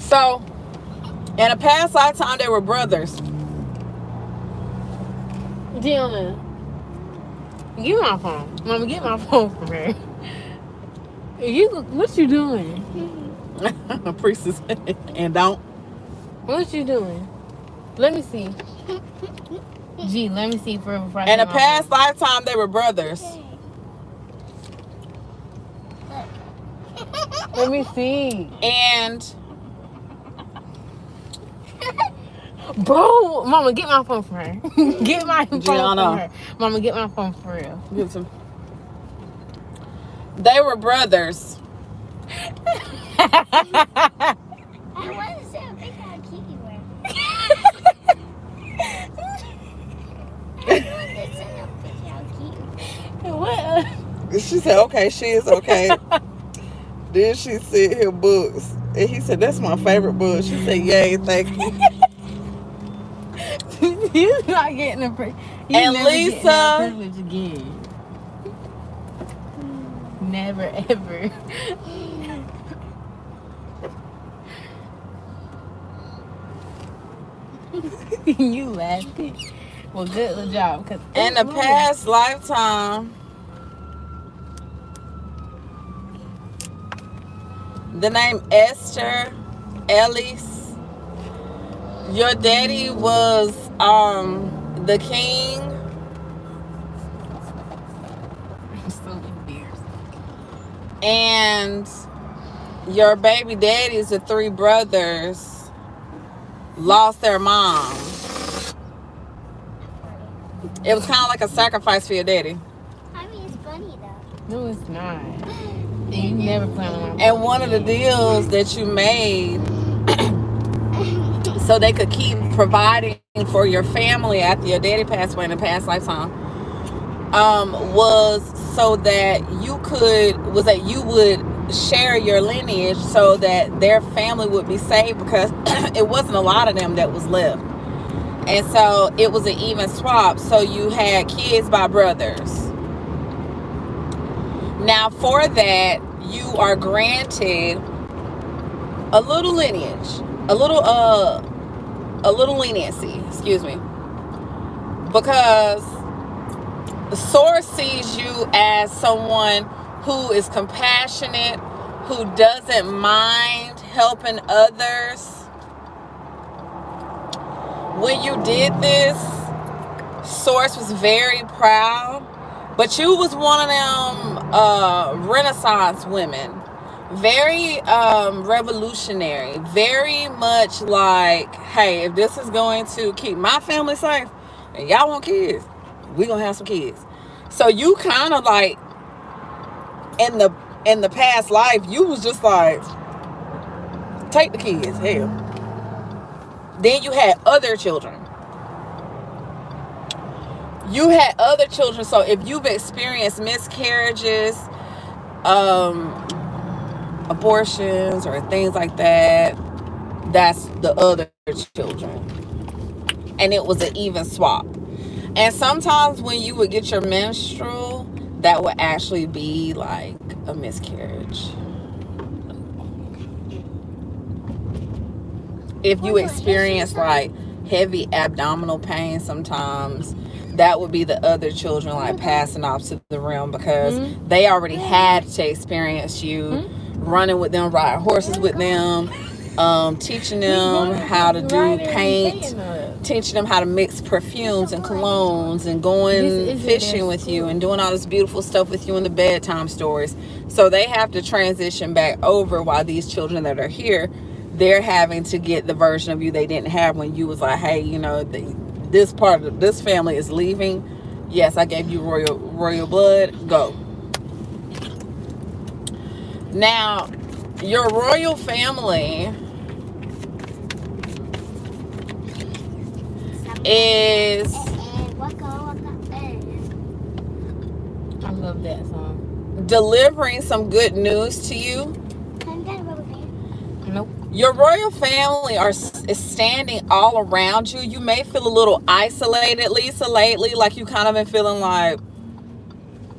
So, in a past lifetime, they were brothers. Dylan, get my phone. Mama, get my phone from her. What you doing? Priestess. And don't. What you doing? Let me see. Gee, let me see for before I In get a my past phone. lifetime, they were brothers. Let me see. And Bro, Mama, get my phone from her. Get my phone from Gianna. her. Mama, get my phone for real. get some. They were brothers. I want to see a picture how cute you were. I want to see a picture how cute you were. What? She said, okay, she is okay. Then she said her books. And he said, that's my favorite book. She said, yay, thank you. You're not getting a privilege. And never Lisa. getting that privilege again. Never, ever. You laughing. Well, good job. Cause In a past lifetime, the name Esther Ellis, your daddy was the king. I'm so embarrassed. And your baby daddies, the three brothers, lost their mom. It was kind of like a sacrifice for your daddy. I mean, it's funny though. No, it's not. And you never plan on my And one of the deals that you made so they could keep providing for your family after your daddy passed away in a past lifetime was so that you would share your lineage so that their family would be saved, because it wasn't a lot of them that was left. And so it was an even swap. So you had kids by brothers. Now for that, you are granted a little lineage, a little leniency, excuse me. Because the source sees you as someone who is compassionate, who doesn't mind helping others. When you did this, source was very proud. But you was one of them Renaissance women. Very revolutionary. Very much like, hey, if this is going to keep my family safe and y'all want kids, we gonna have some kids. So you kind of like in the past life, you was just like, take the kids, hell. Then you had other children. So if you've experienced miscarriages, abortions, or things like that, that's the other children. And it was an even swap. And sometimes when you would get your menstrual, that would actually be like a miscarriage. If you experience like heavy abdominal pain sometimes, that would be the other children like passing off to the realm, because they already had to experience you running with them, riding horses with them, teaching them how to do paint, teaching them how to mix perfumes and colognes, and going fishing with you and doing all this beautiful stuff with you in the bedtime stories. So they have to transition back over, while these children that are here, they're having to get the version of you they didn't have when you was like, hey, this part of this family is leaving. Yes, I gave you royal blood. Go. Now, your royal family is... I love that song. delivering some good news to you. Nope. Your royal family is standing all around you. You may feel a little isolated, Lisa, lately. Like you kind of been feeling like,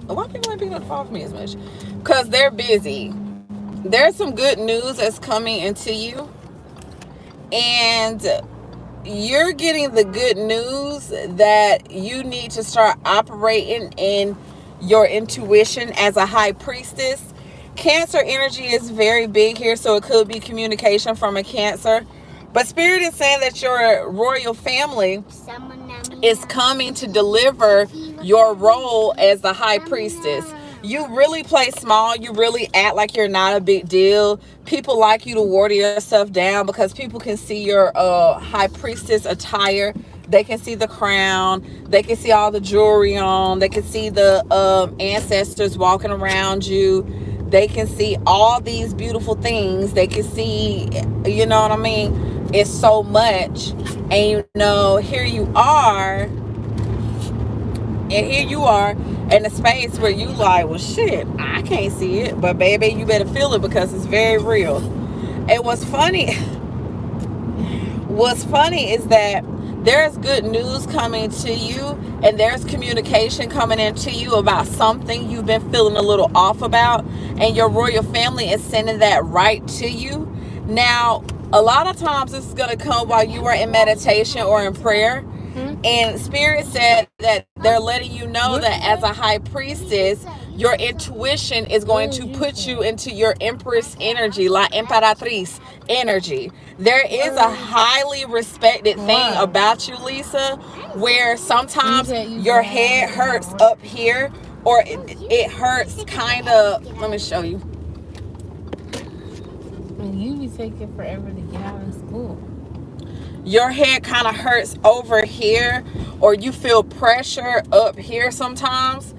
why people ain't picking up the phone for me as much? Because they're busy. There's some good news that's coming into you. And you're getting the good news that you need to start operating in your intuition as a high priestess. Cancer energy is very big here, so it could be communication from a Cancer. But Spirit is saying that your royal family is coming to deliver your role as the high priestess. You really play small. You really act like you're not a big deal. People like you to water yourself down because people can see your high priestess attire. They can see the crown. They can see all the jewelry on. They can see the ancestors walking around you. They can see all these beautiful things. They can see, you know what I mean? It's so much. And you know, here you are in a space where you like, well, shit, I can't see it. But baby, you better feel it because it's very real. And what's funny is that there's good news coming to you, and there's communication coming into you about something you've been feeling a little off about, and your royal family is sending that right to you. Now, a lot of times this is going to come while you are in meditation or in prayer. And Spirit said that they're letting you know that as a high priestess, your intuition is going to put you into your Empress energy, La Emperatriz energy. There is a highly respected thing about you, Lisa, where sometimes your head hurts up here, or it hurts kind of. Let me show you. You be taking forever to get out of school. Your head kind of hurts over here, or you feel pressure up here sometimes.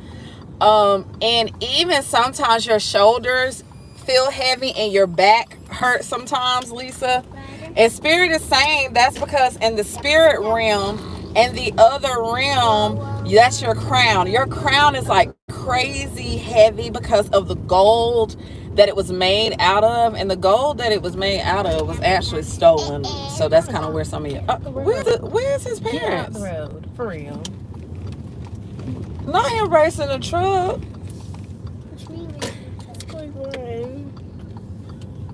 And even sometimes your shoulders feel heavy and your back hurts sometimes, Lisa. And Spirit is saying that's because in the spirit realm and the other realm, that's your crown. Your crown is like crazy heavy because of the gold that it was made out of, and the gold that it was made out of was actually stolen. So that's kind of where some of you. Where's his parents? Get out the road, for real. Not him racing the truck. Which means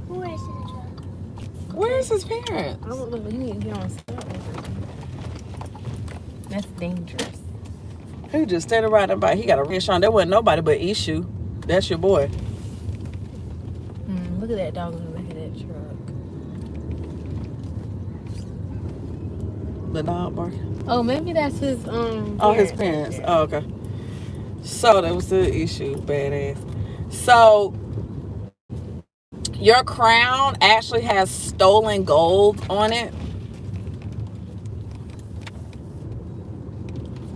who is the truck? Where's his parents? I don't know, but you need to get on step. That's dangerous. He just standing right by. He got a wrench on. There wasn't nobody but Ishu. That's your boy. Look at that dog in the back of that truck. The dog barking. Oh, maybe that's his his parents. Oh, okay. So that was the issue. Badass. So your crown actually has stolen gold on it.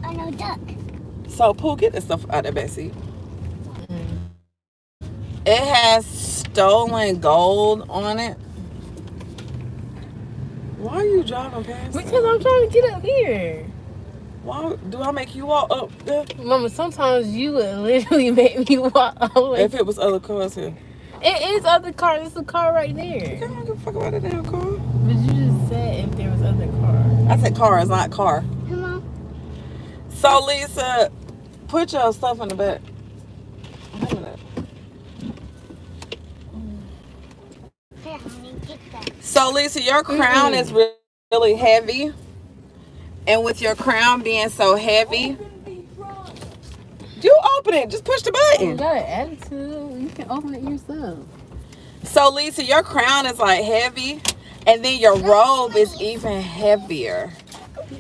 Oh no, duck. So Pooh, get this stuff out of the backseat. It has stolen gold on it. Why are you driving past? Because I'm trying to get up here. Why do I make you walk up there? Mama, sometimes you would literally make me walk all the way. If it was other cars here. It is other cars. It's a car right there. I don't give a fuck about that damn car. But you just said if there was other cars. I said cars, not car. Come on. So Lisa, put your stuff in the back. Here, honey, take that. So Lisa, your crown is really heavy. And with your crown being so heavy, you open it. Just push the You button. got an attitude. You can open it yourself. So Lisa, your crown is like heavy, and then your robe is even heavier.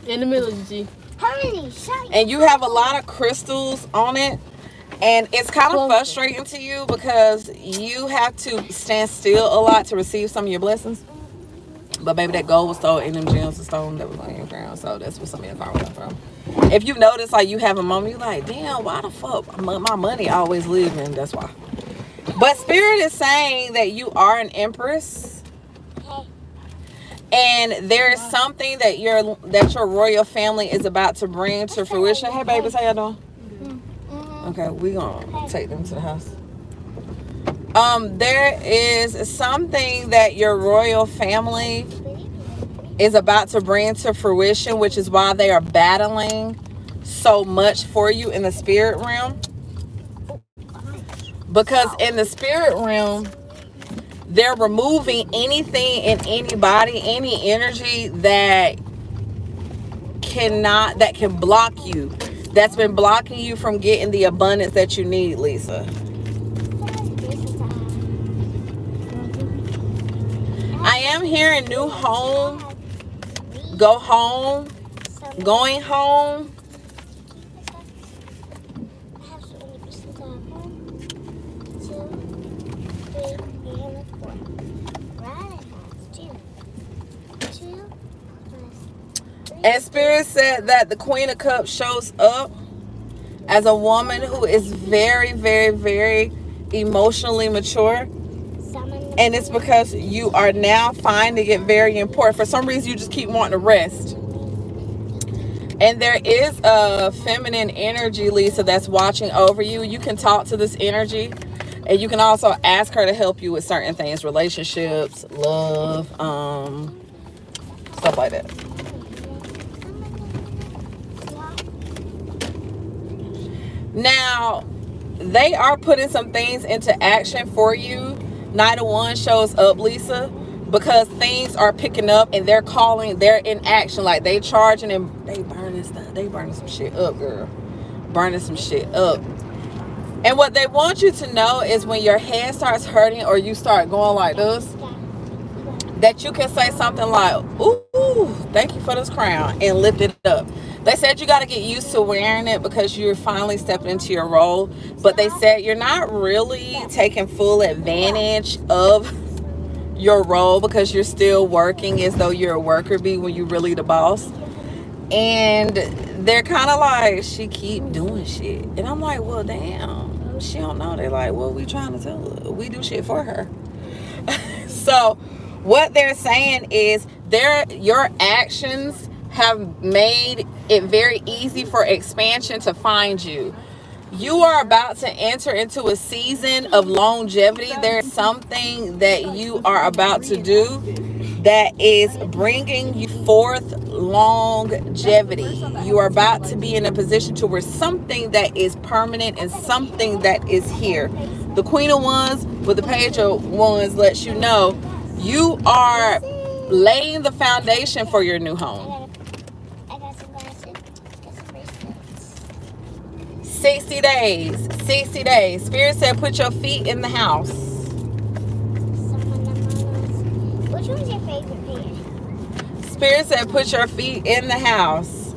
In the middle, G. Honey, shut. And you have a lot of crystals on it. And it's kind of frustrating to you because you have to stand still a lot to receive some of your blessings. But baby, that gold was stolen and them gems were stolen that was on your crown. So that's where some of your karma come from. If you notice, like, you have a moment, you're like, damn, why the fuck my money always leaving? That's why. But Spirit is saying that you are an Empress. And there is something that your royal family is about to bring to fruition. Hey, babies, how y'all doing? Okay, we gonna take them to the house. There is something that your royal family is about to bring to fruition, which is why they are battling so much for you in the spirit realm. Because in the spirit realm, They're removing anything and anybody, any energy that can block you, that's been blocking you from getting the abundance that you need, Lisa. I am hearing new home, go home, going home. And Spirit said that the Queen of Cups shows up as a woman who is very, very, very emotionally mature. And it's because you are now finding it very important. For some reason, you just keep wanting to rest. And there is a feminine energy, Lisa, that's watching over you. You can talk to this energy. And you can also ask her to help you with certain things. Relationships, love, stuff like that. Now, they are putting some things into action for you. Knight of Wands shows up, Lisa, because things are picking up and they're in action. Like they charging and they burning stuff. They burning some shit up, girl. Burning some shit up. And what they want you to know is when your head starts hurting or you start going like this, that you can say something like, ooh, thank you for this crown, and lift it up. They said you got to get used to wearing it because you're finally stepping into your role. But they said you're not really taking full advantage of your role because you're still working as though you're a worker bee when you're really the boss. And they're kind of like, she keep doing shit. And I'm like, well, damn, she don't know. They're like, what we trying to tell her? We do shit for her. So what they're saying is your actions have made it very easy for expansion to find you. You are about to enter into a season of longevity. There's something that you are about to do that is bringing you forth longevity. You are about to be in a position to where something that is permanent and something that is here. The Queen of Wands with the Page of Wands lets you know you are laying the foundation for your new home. 60 days. 60 days. Spirit said put your feet in the house. Which one's your favorite page? Spirit said put your feet in the house.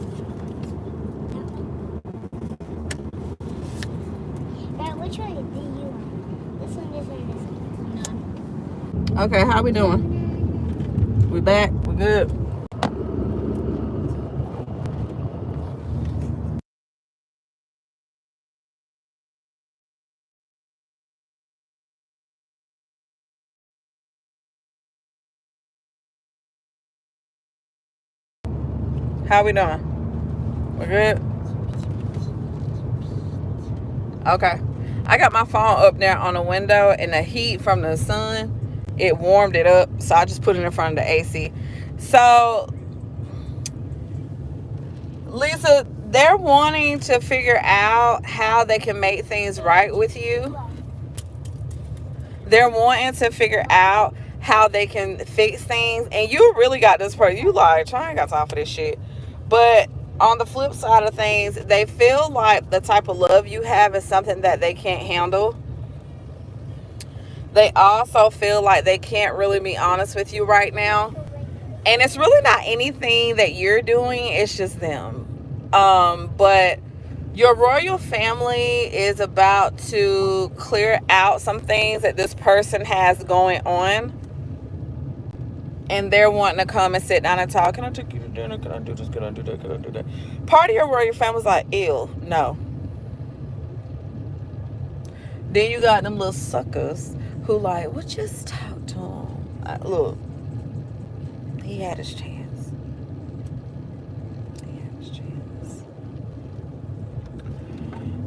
Right, which one do you want? This one, this one, this one. None. Okay, how we doing? We back? We good? How we doing? We good? Okay. I got my phone up there on the window and the heat from the sun, it warmed it up. So I just put it in front of the AC. So, Lisa, they're wanting to figure out how they can make things right with you. They're wanting to figure out how they can fix things. And you really got this part. You like, I ain't got time for this shit. But on the flip side of things, they feel like the type of love you have is something that they can't handle. They also feel like they can't really be honest with you right now. And it's really not anything that you're doing. It's just them. But your royal family is about to clear out some things that this person has going on. And they're wanting to come and sit down and talk. Can I take you to dinner? Can I do this? Can I do that? Can I do that? Part of your royal family's like, ew, no. Then you got them little suckers who like, well, just talk to him. Look, he had his chance. He had his chance.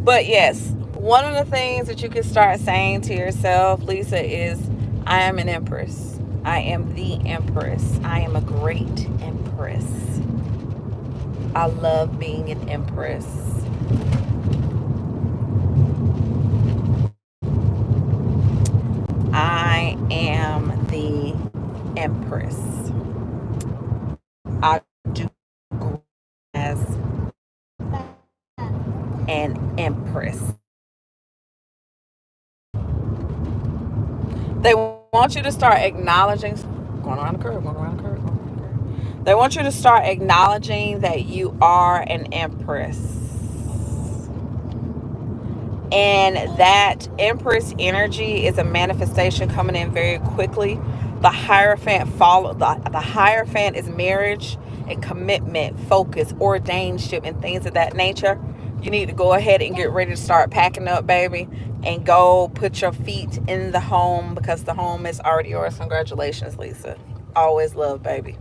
But yes, one of the things that you can start saying to yourself, Lisa, is, I am an empress. I am the empress. I am a great empress. I love being an empress. I am Empress. I do as an Empress. They want you to start acknowledging, going around the curve, going around the curve, going around the curve. They want you to start acknowledging that you are an Empress. And that Empress energy is a manifestation coming in very quickly. The Hierophant the Hierophant is marriage and commitment, focus, ordainedship, and things of that nature. You need to go ahead and get ready to start packing up, baby, and go put your feet in the home, because the home is already yours. Congratulations, Lisa. Always love, baby.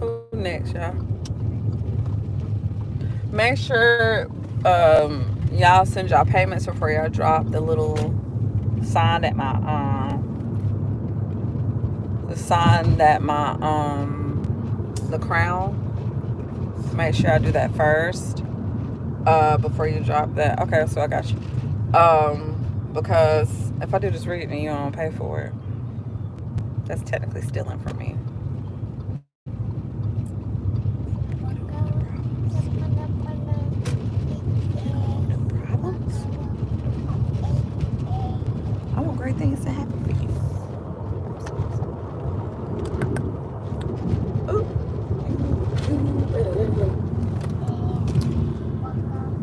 Who next, y'all? Make sure y'all send y'all payments before y'all drop the little sign that my the crown. Make sure I do that first before you drop that. Okay, so I got you. Because if I do this reading and you don't pay for it, that's technically stealing from me. I want great things to happen for you.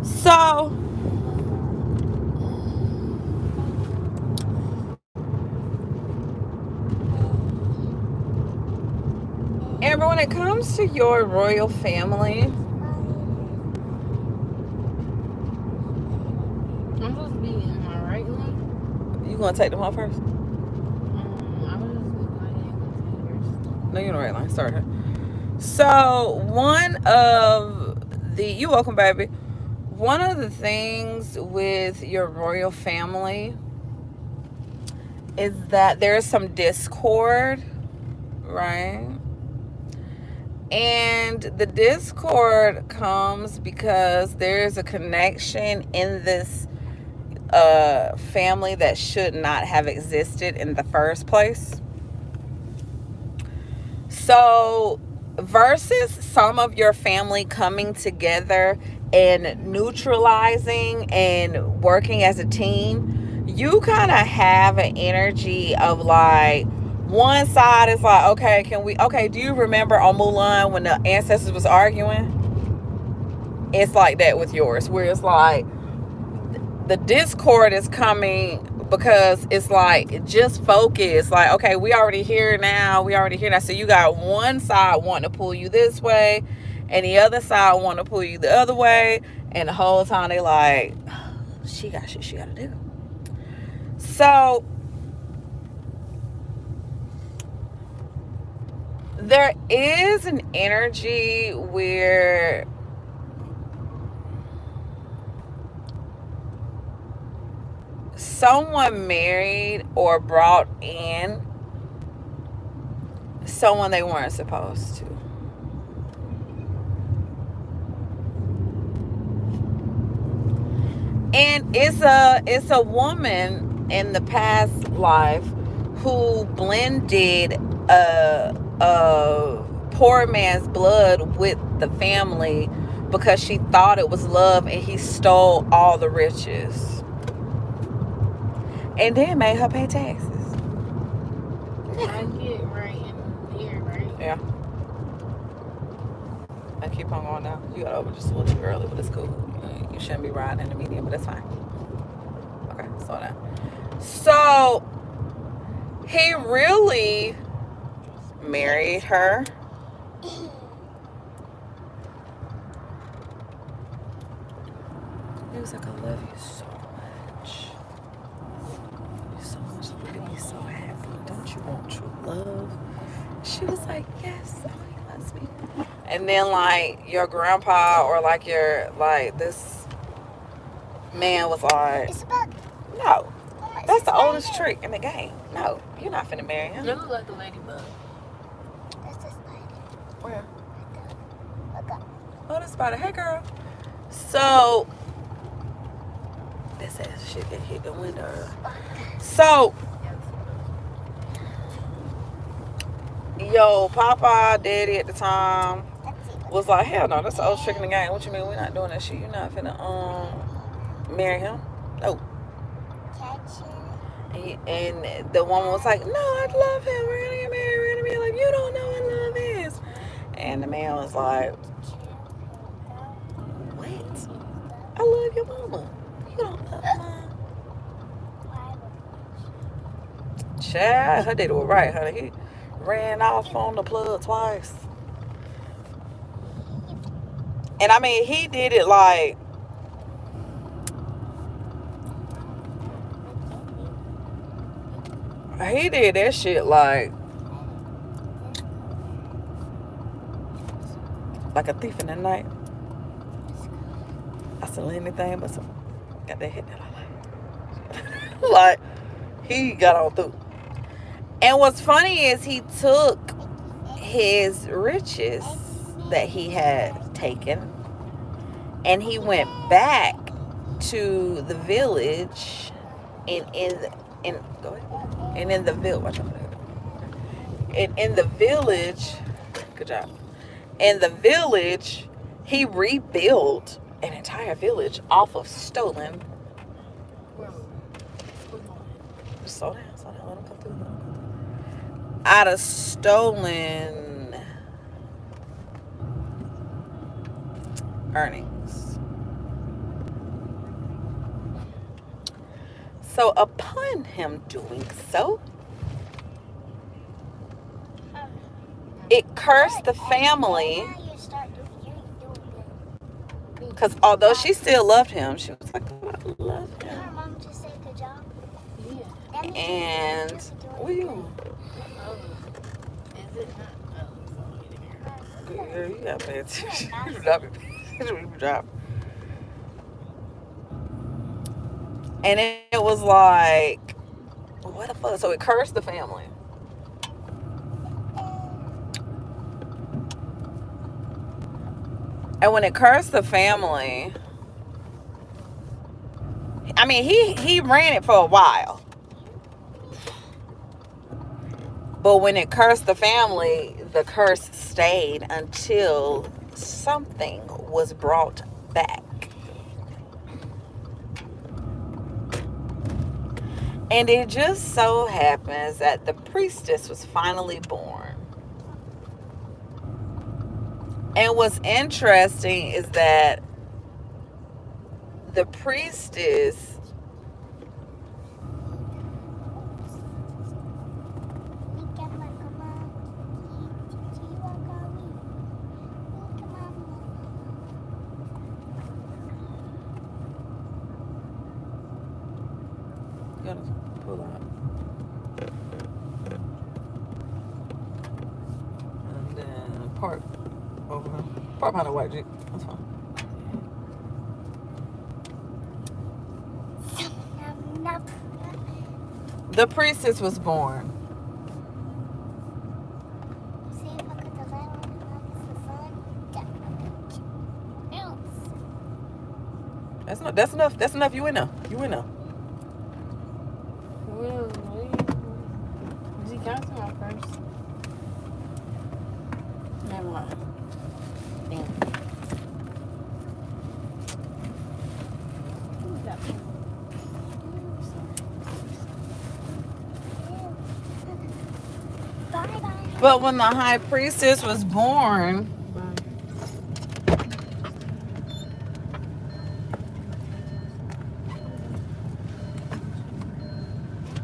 So, Amber, when it comes to your royal family, I'm supposed to be in my right lane. you gonna take them off first? I was just like, No, you're in the right line. Sorry. So, you're welcome, baby. One of the things with your royal family is that there is some discord, right? And the discord comes because there's a connection in this family that should not have existed in the first place. So, versus some of your family coming together and neutralizing and working as a team, you kind of have an energy of like, one side is like, okay, do you remember on Mulan when the ancestors was arguing? It's like that with yours, where it's like the discord is coming because it's like, just focus. Like, okay, we already here now. So you got one side wanting to pull you this way, and the other side wanting to pull you the other way. And the whole time they like, oh, she got shit she got to do. So there is an energy where someone married or brought in someone they weren't supposed to. And it's a woman in the past life who blended a poor man's blood with the family because she thought it was love, and he stole all the riches and then made her pay taxes. I get right in here, right? Yeah. I keep on going now. You got over just a little too early, but it's cool. You shouldn't be riding in the median, but that's fine. Okay, slow down. So he really married her. He was like, I love you so much. You so much. Look at me so happy. Don't you want true love? She was like, yes. Oh, he loves me. And then like your grandpa or like this man was like, no, that's the oldest trick in the game. No, you're not finna marry him. You look like the ladybug. Where? Look up. Oh, this spider. Hey, girl. So, this ass shit that hit the window. So, yo, Papa, Daddy at the time was like, hell no, that's the old trick in the game. What you mean we're not doing that shit? You're not finna marry him? No. And the woman was like, no, I love him. We're gonna get married. We're gonna be like, you don't know what love is. And the man was like, what? I love your mama. You don't love mom. Child, her daddy was right, honey. He ran off on the plug twice. And I mean, he did it like, he did that shit like a thief in the night. I sell anything but some got that hit that I like. Like, he got on through. And what's funny is he took his riches that he had taken and he went back to the village and in the village, good job. In the village, he rebuilt an entire village off of stolen. Slow down, let him come through. Out of stolen earnings. So upon him doing so, it cursed the family. Because although she still loved him, she was like, oh, I love him. Her mom just said good job. Yeah. And what you? Is it not? Girl, you gotta pay attention. You do not be paying attention when you drop. And it was like, what the fuck? So it cursed the family. And when it cursed the family, I mean, he ran it for a while. But when it cursed the family, the curse stayed until something was brought back. And it just so happens that the priestess was finally born. And what's interesting is that the priestess gonna pull out. And then park over there. Park behind the white Jeep. That's fine. The priestess was born. That's enough. That's enough. You in there. You in there. Did he come to my first? Never mind. Damn. But when the high priestess was born,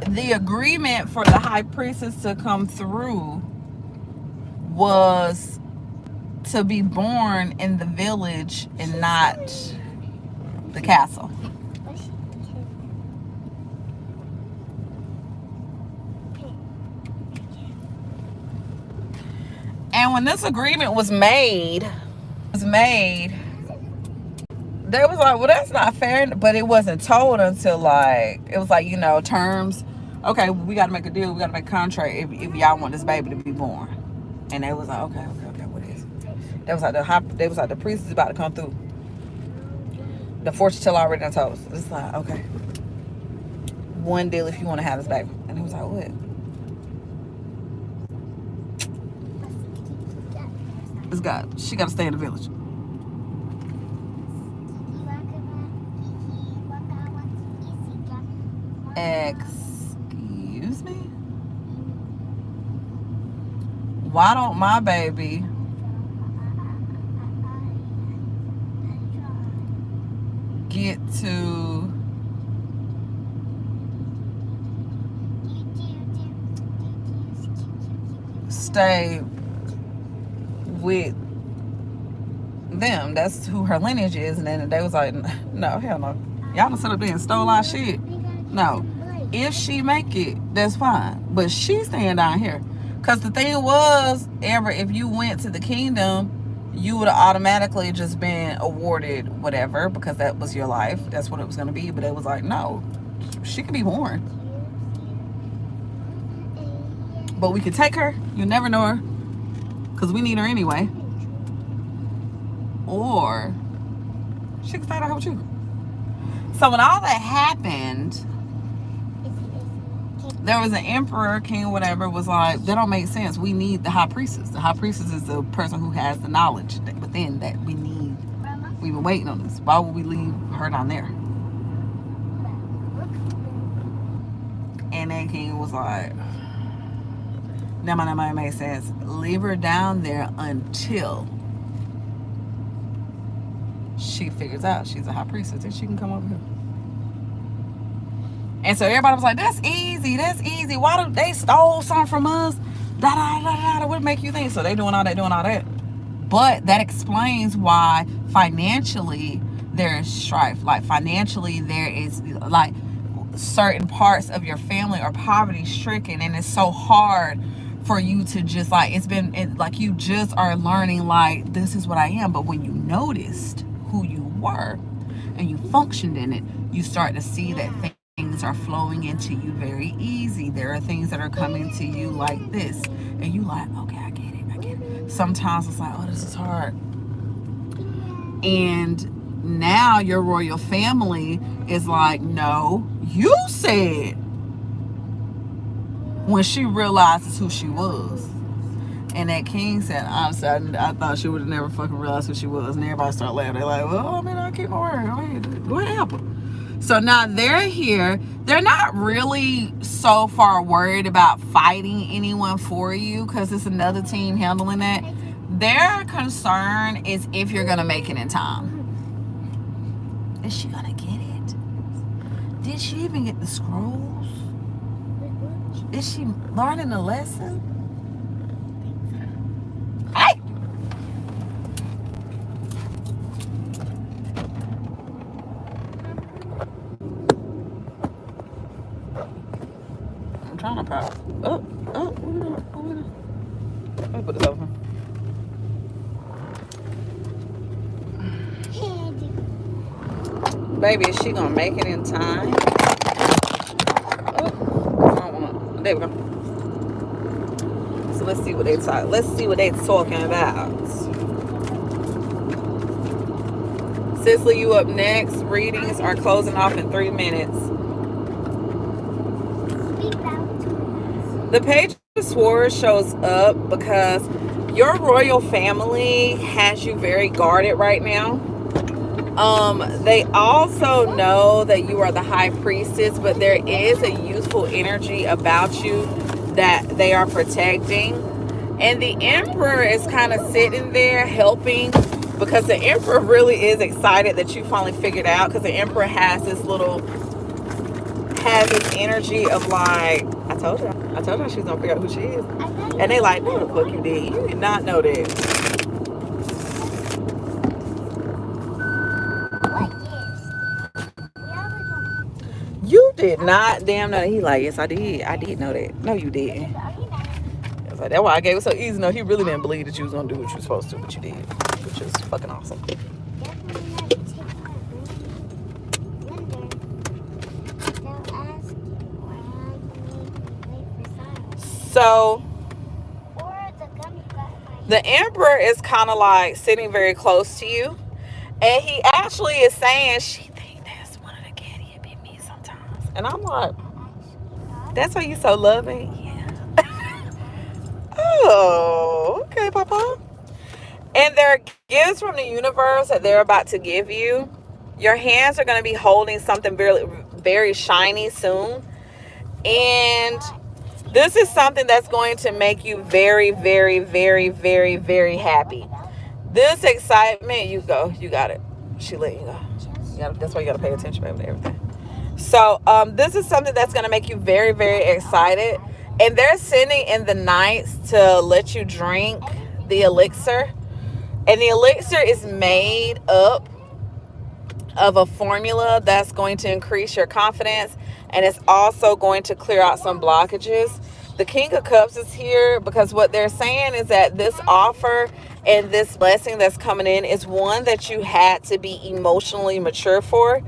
the agreement for the high priestess to come through was to be born in the village and not the castle. And when this agreement was made, they was like, well, that's not fair. But it wasn't told until like, it was like, you know, terms. Okay, we got to make a deal. We got to make a contract if y'all want this baby to be born. And they was like, okay, whatever. They was like the priest is about to come through. The fortune teller already done told us. It's like, okay, one deal if you want to have this baby. And he was like, what? It's God. She got to stay in the village. Excuse me? Why don't my baby get to stay with them? That's who her lineage is. And then they was like, no, hell no. Y'all done set up there and stole our shit. No. If she make it, that's fine. But she's staying down here. Because the thing was, Amber, if you went to the kingdom, you would have automatically just been awarded whatever, because that was your life. That's what it was going to be. But it was like, no, she could be born. But we could take her. You never know her. Because we need her anyway. Or she could stay down here with you. So when all that happened, there was an emperor, king, whatever, was like, that don't make sense. We need the high priestess. The high priestess is the person who has the knowledge within that we need. We've been waiting on this. Why would we leave her down there? And then king was like, that might make sense. Leave her down there until she figures out she's a high priestess and she can come over here. And so everybody was like, that's easy. Why do they stole something from us? What make you think? So they doing all that. But that explains why financially there is strife. Like financially there is like certain parts of your family are poverty stricken, and it's so hard for you to just like, like you just are learning like, this is what I am. But when you noticed who you were and you functioned in it, you start to see that things are flowing into you very easy. There are things that are coming to you like this, and you like, okay, I get it. Sometimes it's like, oh, this is hard. And now your royal family is like, no, you said, when she realizes who she was. And that king said, honestly, I thought she would have never fucking realized who she was. And everybody started laughing. They're like, well, I mean, I keep my word. Go ahead, help her. So now they're here. They're not really so far worried about fighting anyone for you, because it's another team handling that. Their concern is if you're going to make it in time. Is she going to get it? Did she even get the scrolls? Is she learning the lesson? Hey! I'm trying to pop. Oh, let me put this over. Baby, is she gonna make it in time? Oh, there we go. So let's see what they talk. Let's see what they're talking about. Cicely, you up next. Readings are closing off in 3 minutes. The Page of Swords shows up because your royal family has you very guarded right now. They also know that you are the high priestess, but there is a youthful energy about you that they are protecting. And the emperor is kind of sitting there helping, because the emperor really is excited that you finally figured out, because the emperor has this energy of like, I told you she's gonna figure out who she is. And they like, no, the fuck you did. You did not know that. You did not damn know that. He like, yes, I did know that. No, you didn't. Like, that's why I gave it so easy. No, he really didn't believe that you was gonna do what you were supposed to, but you did, which is fucking awesome. So The emperor is kind of like sitting very close to you, and he actually is saying she think that's one of the caddy it be me sometimes, and I'm like, that's why you so loving, yeah. Oh, okay, Papa. And there are gifts from the universe that they're about to give you. Your hands are going to be holding something very, very shiny soon. And this is something that's going to make you very, very, very, very, very happy. This excitement, you go, you got it. She let you go. That's why you got to pay attention to everything. So, this is something that's going to make you very, very excited. And they're sending in the nights to let you drink the elixir. And the elixir is made up of a formula that's going to increase your confidence, and it's also going to clear out some blockages. The King of Cups is here because what they're saying is that this offer and this blessing that's coming in is one that you had to be emotionally mature for.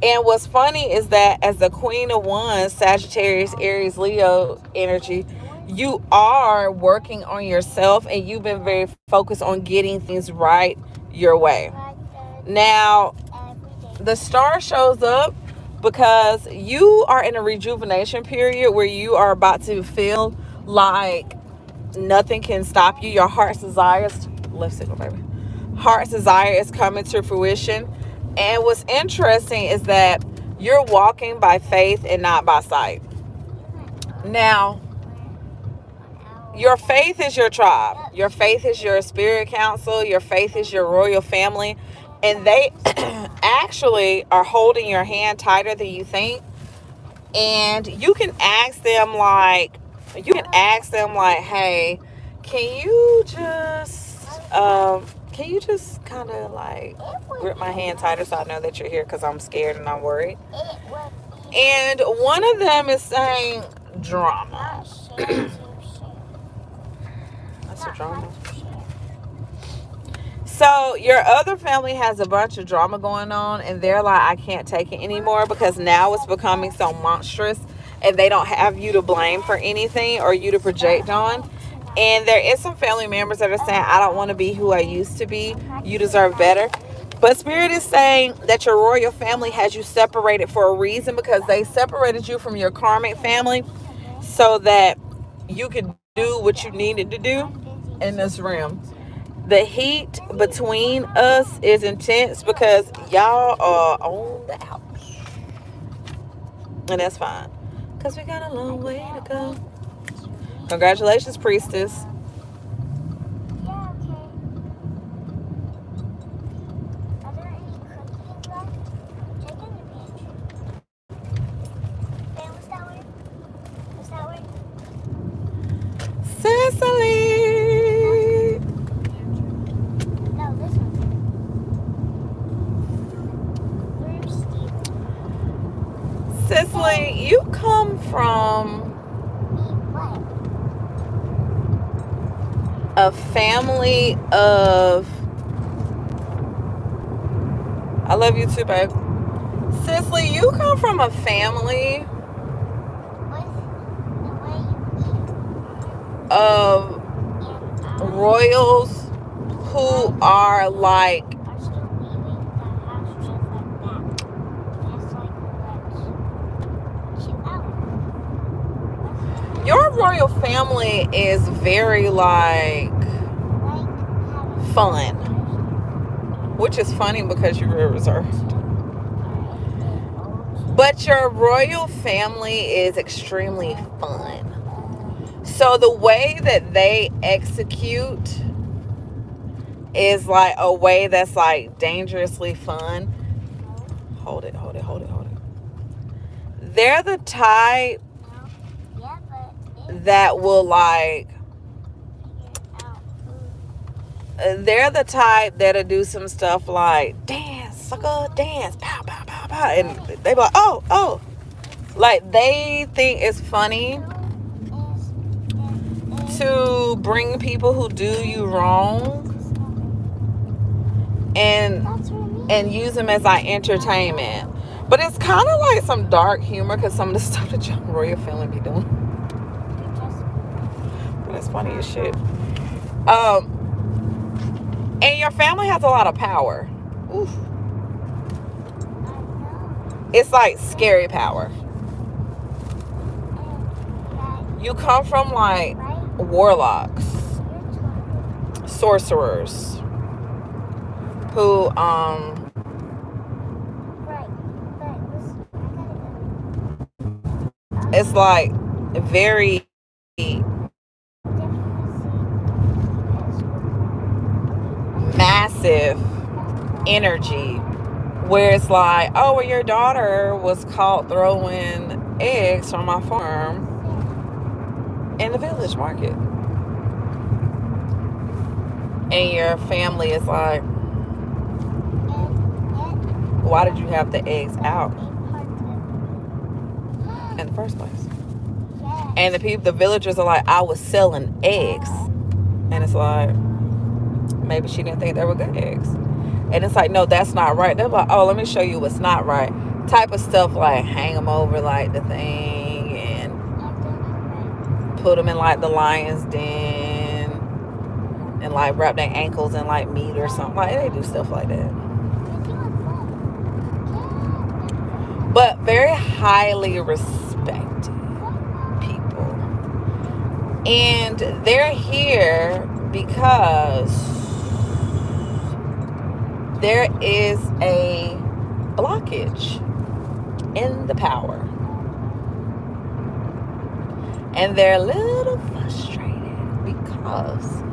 And what's funny is that as the Queen of Wands, Sagittarius, Aries, Leo energy, you are working on yourself and you've been very focused on getting things right your way. Now, the star shows up because you are in a rejuvenation period where you are about to feel like nothing can stop you. Your heart's desires, left signal, baby. Heart's desire is coming to fruition. And what's interesting is that you're walking by faith and not by sight. Now, your faith is your tribe. Your faith is your spirit council. Your faith is your royal family. And they actually are holding your hand tighter than you think. And you can ask them like, hey, can you just kind of like grip my hand tighter so I know that you're here because I'm scared and I'm worried. And one of them is saying drama. That's a drama. So your other family has a bunch of drama going on and they're like, I can't take it anymore because now it's becoming so monstrous and they don't have you to blame for anything or you to project on. And there is some family members that are saying, I don't want to be who I used to be. You deserve better. But Spirit is saying that your royal family has you separated for a reason because they separated you from your karmic family so that you could do what you needed to do in this realm. The heat between us is intense because y'all are on the outs. And that's fine. Because we got a long way to go. Congratulations, Priestess. Yeah, okay. Are there any cookies left? Check in the pantry. Hey, what's that word? What's that word? Cicely. No, this one. Where's Steve? Cicely, you come from What? a family of... I love you too, babe. Cicely, you come from a family What's the way you eat? of And royals who are like... are still leaving the house just like that. Just like let's chill out. Your royal family is very like Like fun, which is funny because you're very reserved. But your royal family is extremely fun. So the way that they execute is like a way that's like dangerously fun. Hold it. They're the type Yeah, but that will like... they're the type that'll do some stuff like dance, sucker, dance, pow, pow, pow, pow, and they be like, oh, like they think it's funny to bring people who do you wrong and use them as like entertainment. But it's kind of like some dark humor because some of the stuff that your royal family be doing. But it's funny as shit. And your family has a lot of power. Oof. I know. It's like scary power. And You come from like right? warlocks, You're talking. sorcerers, who Right. But listen, I gotta go. it's like very massive energy, where it's like, oh, well, your daughter was caught throwing eggs from my farm in the village market. And your family is like, why did you have the eggs out in the first place? And the villagers are like, I was selling eggs. And it's like, maybe she didn't think they were good eggs. And it's like, no, that's not right. They're like, oh, let me show you what's not right. Type of stuff, like hang them over like the thing and put them in like the lion's den and like wrap their ankles in like meat or something. Like, they do stuff like that. But very highly respected people. And they're here because there is a blockage in the power. And they're a little frustrated because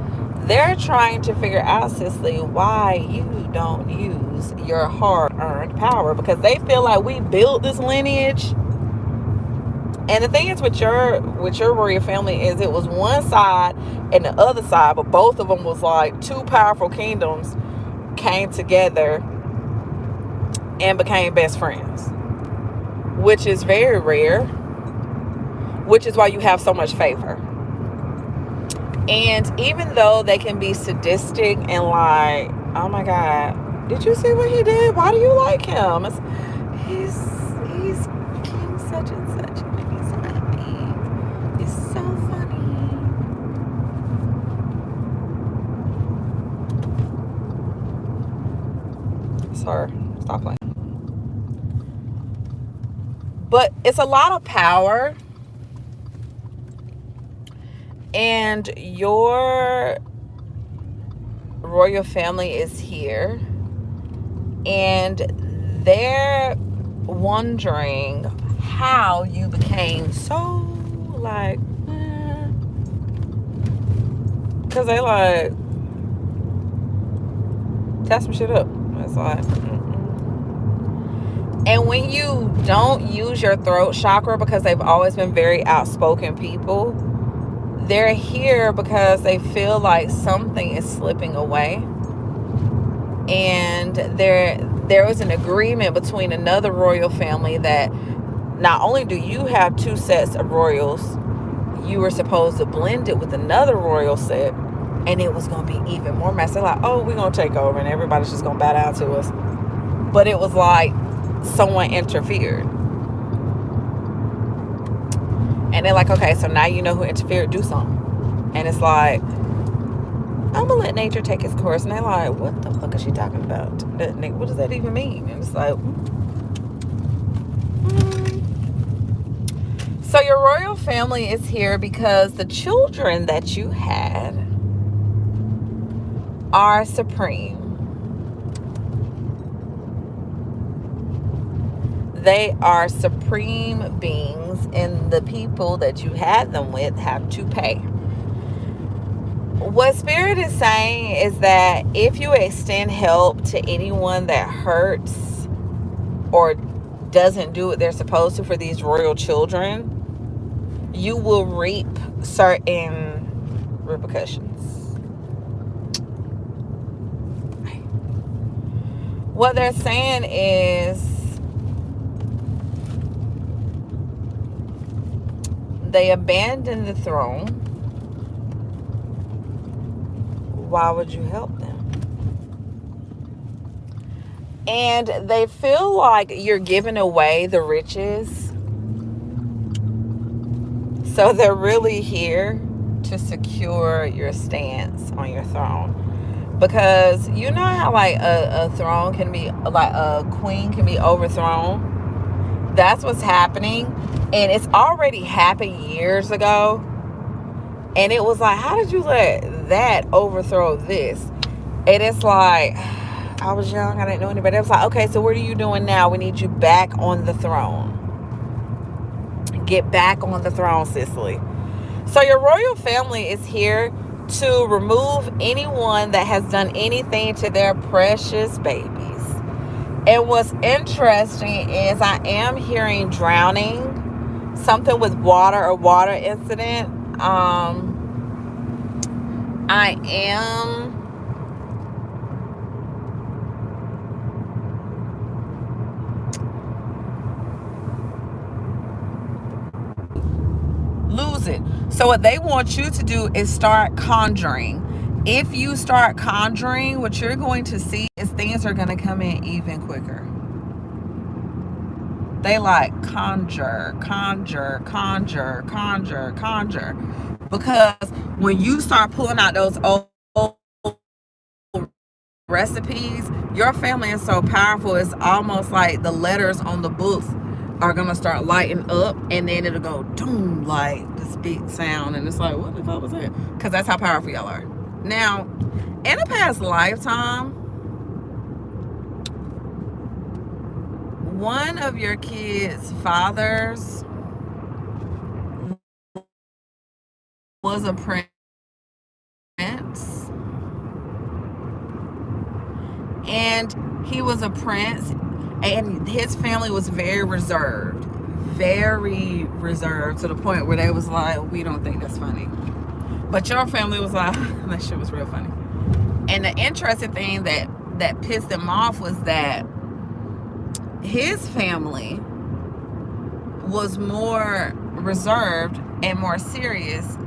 they're trying to figure out, Cicely, why you don't use your hard-earned power, because they feel like we built this lineage. And the thing is with your royal family is it was one side and the other side, but both of them was like two powerful kingdoms came together and became best friends, which is very rare, which is why you have so much favor. And even though they can be sadistic and like, oh my God, did you see what he did? Why do you like him? He's king such and such, and he's happy. He's so funny. Sir, stop playing. But it's a lot of power. And your royal family is here. And they're wondering how you became so like, because they like, test some shit up. It's like, and when you don't use your throat chakra, because they've always been very outspoken people, they're here because they feel like something is slipping away. And there was an agreement between another royal family that not only do you have two sets of royals, you were supposed to blend it with another royal set, and it was going to be even more messy. Like, oh, we're going to take over and everybody's just going to bow down to us. But it was like someone interfered. And they're like, okay, so now you know who interfered, do something. And it's like, I'm gonna let nature take its course. And they're like, what the fuck is she talking about? What does that even mean? And it's like, So your royal family is here because the children that you had are supreme. They are supreme beings, and the people that you had them with have to pay. What Spirit is saying is that if you extend help to anyone that hurts or doesn't do what they're supposed to for these royal children, you will reap certain repercussions. What they're saying is they abandoned the throne. Why would you help them? And they feel like you're giving away the riches. So they're really here to secure your stance on your throne. because you know how like a throne can be like a queen can be overthrown. That's what's happening, and it's already happened years ago. And it was like, how did you let that overthrow this? And it's like, I was young, I didn't know anybody. It was like, okay, so what are you doing now? We need you back on the throne. Get back on the throne, Cicely. So your royal family is here to remove anyone that has done anything to their precious babies. And what's interesting is I am hearing drowning, something with water or water incident. I am lose it. So what they want you to do is start conjuring. If you start conjuring, what you're going to see is things are going to come in even quicker. They like conjure, conjure, conjure, conjure, conjure. Because when you start pulling out those old recipes, your family is so powerful. It's almost like the letters on the books are gonna start lighting up, and then it'll go doom, like this big sound, and it's like, what the fuck was that? Because that's how powerful y'all are. Now, in a past lifetime, one of your kids' fathers was a prince, and he was a prince, and his family was very reserved, to the point where they was like, we don't think that's funny. But your family was like, that shit was real funny. And the interesting thing that pissed him off was that his family was more reserved and more serious,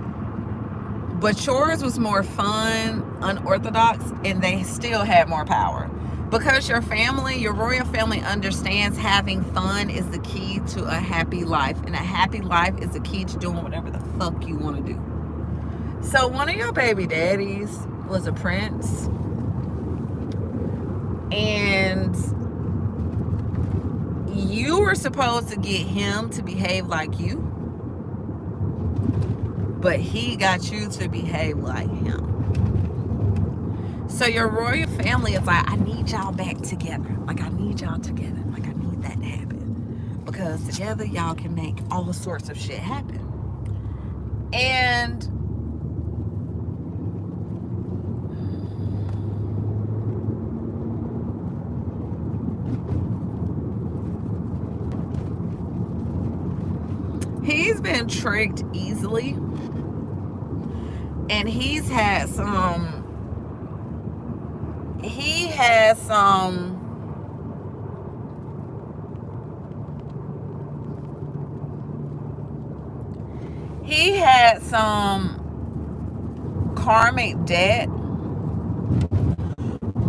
but yours was more fun, unorthodox, and they still had more power. Because your family, your royal family, understands having fun is the key to a happy life. And a happy life is the key to doing whatever the fuck you want to do. So one of your baby daddies was a prince. And you were supposed to get him to behave like you. But he got you to behave like him. So your royal family is like, I need y'all back together. Like, I need y'all together. Like, I need that to happen. Because together, y'all can make all sorts of shit happen. And he's been tricked easily. And he has some he had some karmic debt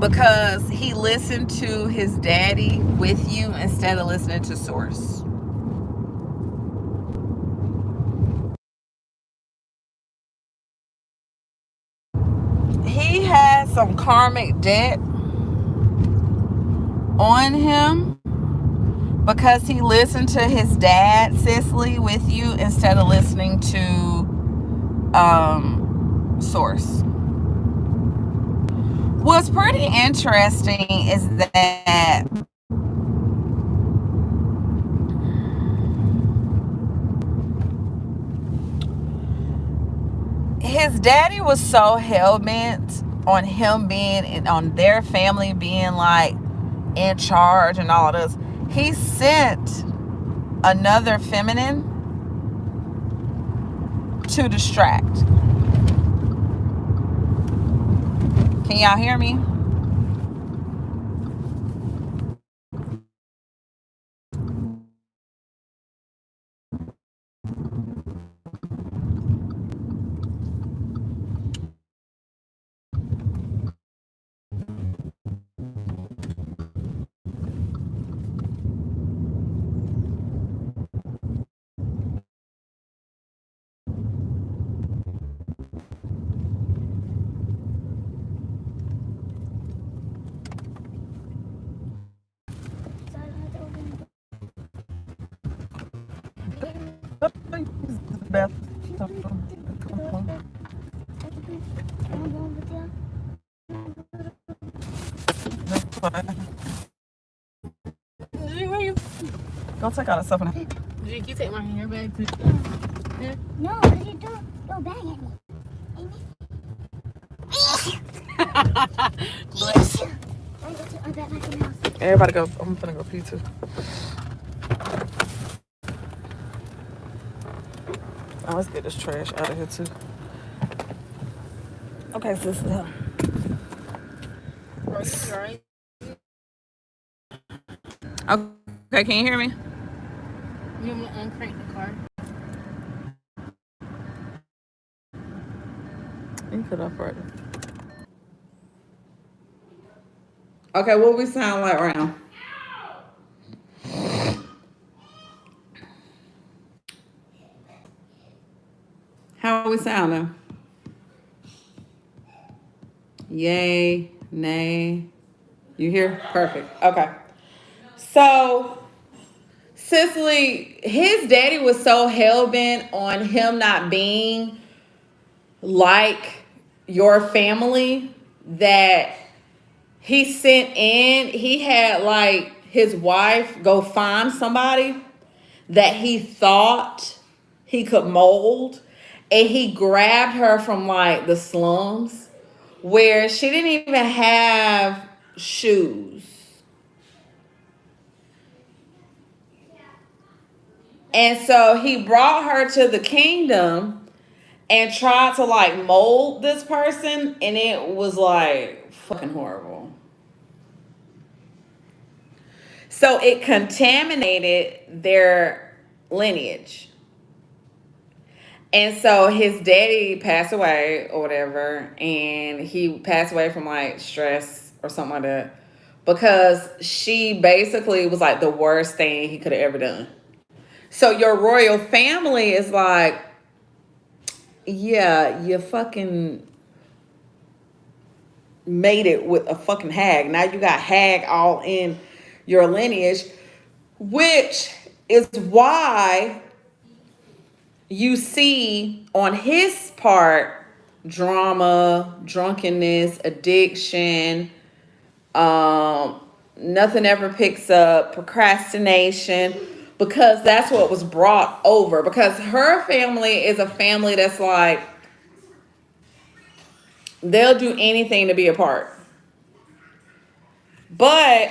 because he listened to his daddy with you instead of listening to source. He had some karmic debt on him because he listened to his dad, Cicely, with you instead of listening to source. What's pretty interesting is that his daddy was so hell-bent on him being, and on their family being like in charge and all of this. He sent another feminine to distract. Can y'all hear me? bathroom. Where you? Go take all that stuff in there. Jake, you take my hair back too. No, what are you doing? Yo, bang at me. Everybody go. I'm gonna go pee too. Oh, let's get this trash out of here too. Okay, sister. Right? Okay, can you hear me? You want to uncrank the car? You could up right. Okay, what we sound like right now? How are we sounding? Yay, nay. You hear? Perfect. Okay. So, Cicely, his daddy was so hell-bent on him not being like your family that he had like his wife go find somebody that he thought he could mold, and he grabbed her from like the slums where she didn't even have shoes. And so he brought her to the kingdom and tried to like mold this person, and it was like fucking horrible. So it contaminated their lineage. And so his daddy passed away or whatever, and he passed away from like stress or something like that because she basically was like the worst thing he could have ever done. So your royal family is like, yeah, you fucking made it with a fucking hag. Now you got hag all in your lineage, which is why you see on his part drama, drunkenness, addiction, nothing ever picks up, procrastination, because that's what was brought over. Because her family is a family that's like, they'll do anything to be apart. But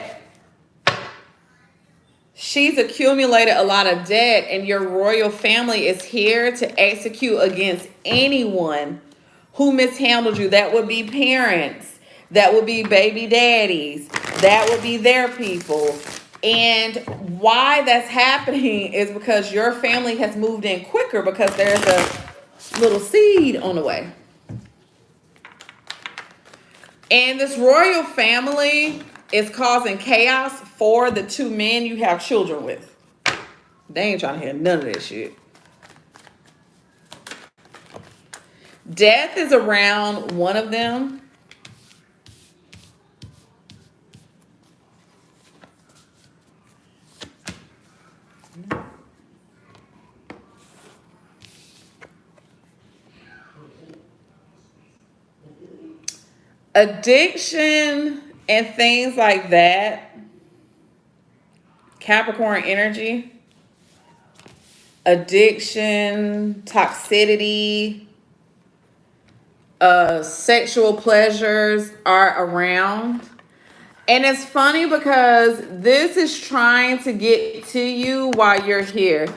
she's accumulated a lot of debt, and your royal family is here to execute against anyone who mishandled you. That would be parents, that would be baby daddies, that would be their people. And why that's happening is because your family has moved in quicker because there's a little seed on the way. And this royal family is causing chaos for the two men you have children with. They ain't trying to hear none of this shit. Death is around one of them. Addiction and things like that. Capricorn energy. Addiction, toxicity, sexual pleasures are around. And it's funny because this is trying to get to you while you're here.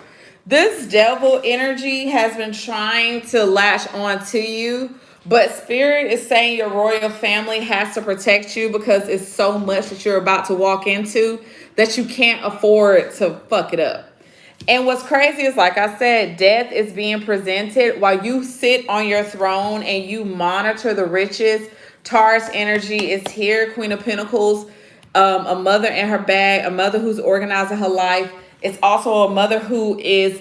This devil energy has been trying to latch on to you, but Spirit is saying your royal family has to protect you because it's so much that you're about to walk into that you can't afford to fuck it up. And what's crazy is, like I said, death is being presented while you sit on your throne and you monitor the riches. Taurus energy is here, Queen of Pentacles, a mother in her bag, a mother who's organizing her life. It's also a mother who is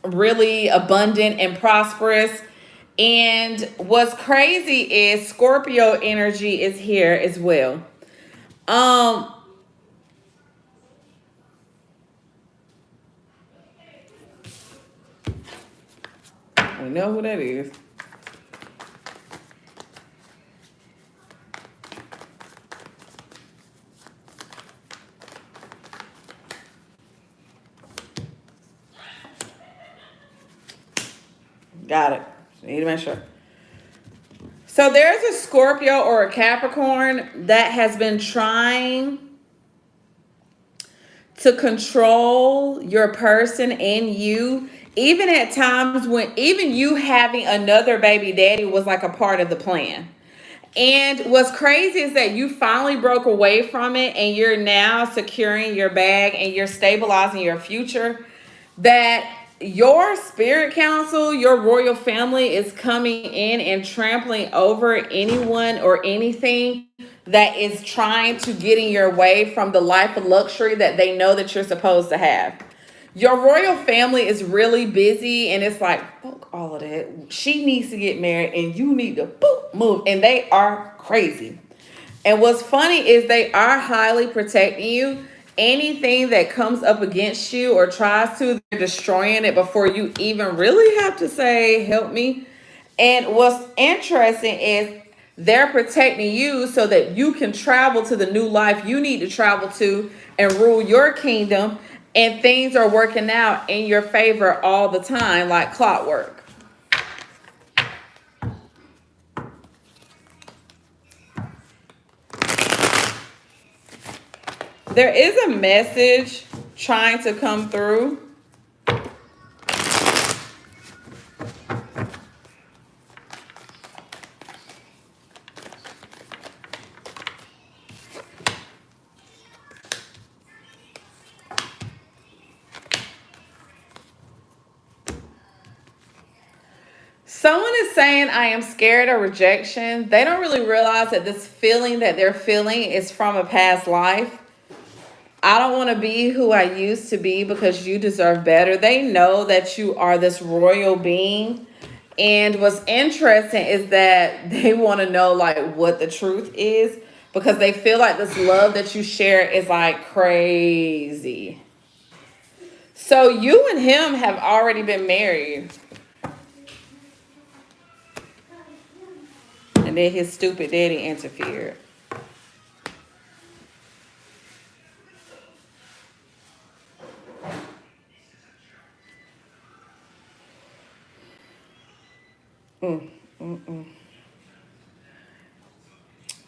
really abundant and prosperous. And what's crazy is Scorpio energy is here as well. You know who that is. Got it. Need to make sure. So there's a Scorpio or a Capricorn that has been trying to control your person and you, even at times when even you having another baby daddy was like a part of the plan. And what's crazy is that you finally broke away from it and you're now securing your bag and you're stabilizing your future. That your spirit council, your royal family is coming in and trampling over anyone or anything that is trying to get in your way from the life of luxury that they know that you're supposed to have. Your royal family is really busy and it's like, fuck all of that. She needs to get married and you need to move. And they are crazy. And what's funny is they are highly protecting you. Anything that comes up against you or tries to, they're destroying it before you even really have to say, help me. And what's interesting is they're protecting you so that you can travel to the new life you need to travel to and rule your kingdom. And things are working out in your favor all the time, like clockwork. There is a message trying to come through. Someone is saying, I am scared of rejection. They don't really realize that this feeling that they're feeling is from a past life. I don't want to be who I used to be because you deserve better. They know that you are this royal being. And what's interesting is that they want to know like what the truth is because they feel like this love that you share is like crazy. So you and him have already been married. And then his stupid daddy interfered. Mm, mm, mm.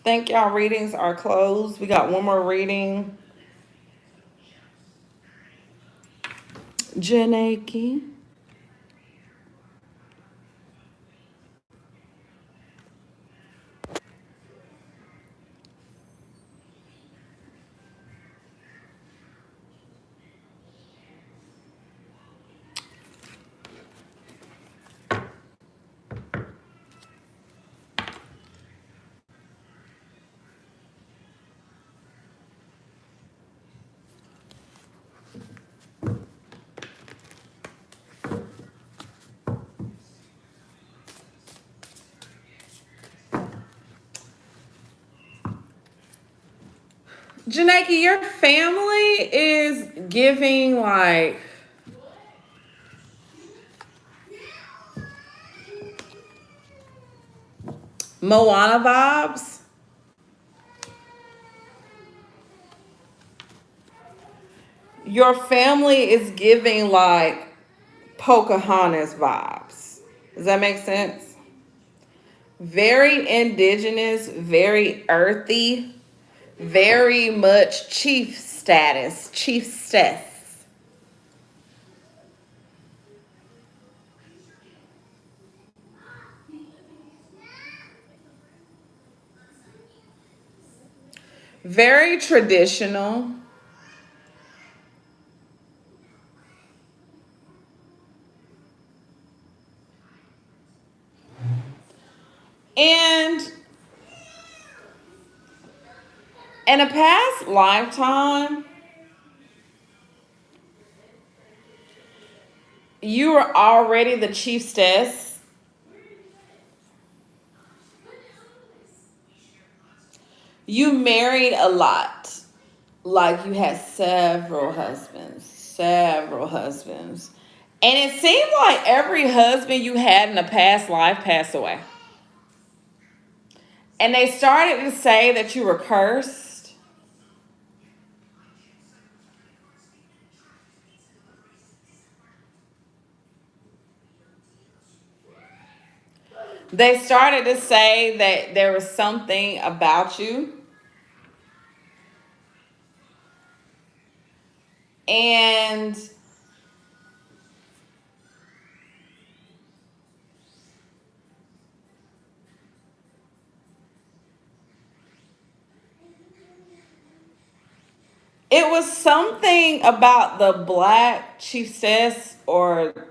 Think y'all readings are closed. We got one more reading. Janaki. Janaki, your family is giving like Moana vibes. Your family is giving like Pocahontas vibes. Does that make sense? Very indigenous, very earthy, very much chief status, chiefess. Very traditional. And in a past lifetime, you were already the chiefess. You married a lot. Like you had several husbands. And it seemed like every husband you had in a past life passed away. And they started to say that you were cursed. They started to say that there was something about you. And it was something about the black chiefess or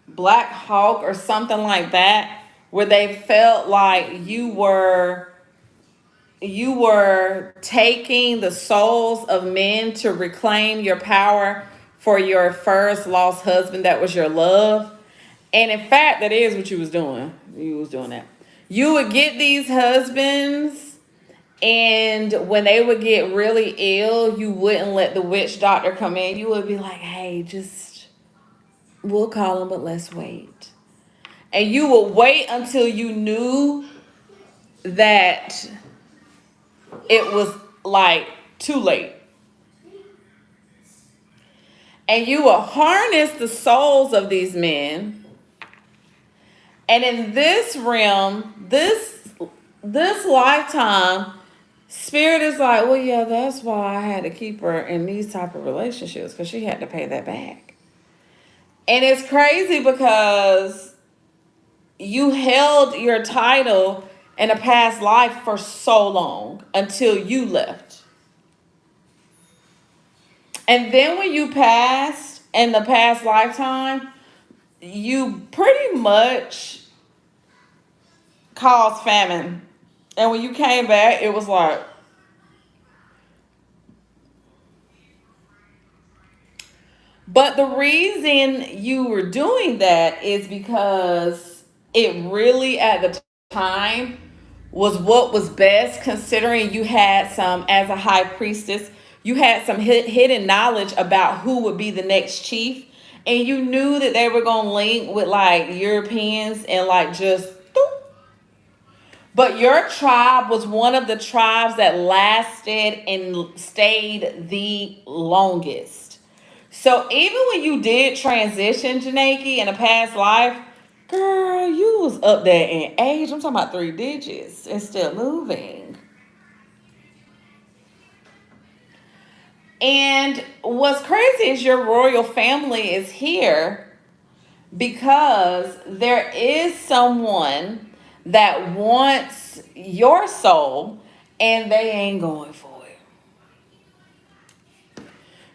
Black Hawk or something like that, where they felt like you were taking the souls of men to reclaim your power for your first lost husband that was your love. And in fact, that is what you was doing. You was doing that. You would get these husbands, and when they would get really ill, you wouldn't let the witch doctor come in. You would be like, hey, just, we'll call him, but let's wait. And you would wait until you knew that it was like too late. And you will harness the souls of these men. And in this realm, this lifetime, spirit is like, well, yeah, that's why I had to keep her in these type of relationships, because she had to pay that back. And it's crazy because you held your title in a past life for so long until you left. And then when you passed in the past lifetime, you pretty much caused famine. And when you came back, it was like, but the reason you were doing that is because it really at the time was what was best, considering you had some, as a high priestess, you had some hidden knowledge about who would be the next chief. And you knew that they were going to link with like Europeans and like just, but your tribe was one of the tribes that lasted and stayed the longest. So even when you did transition, Janaki, in a past life, girl, you was up there in age. I'm talking about 3 digits and still moving. And what's crazy is your royal family is here because there is someone that wants your soul and they ain't going for it.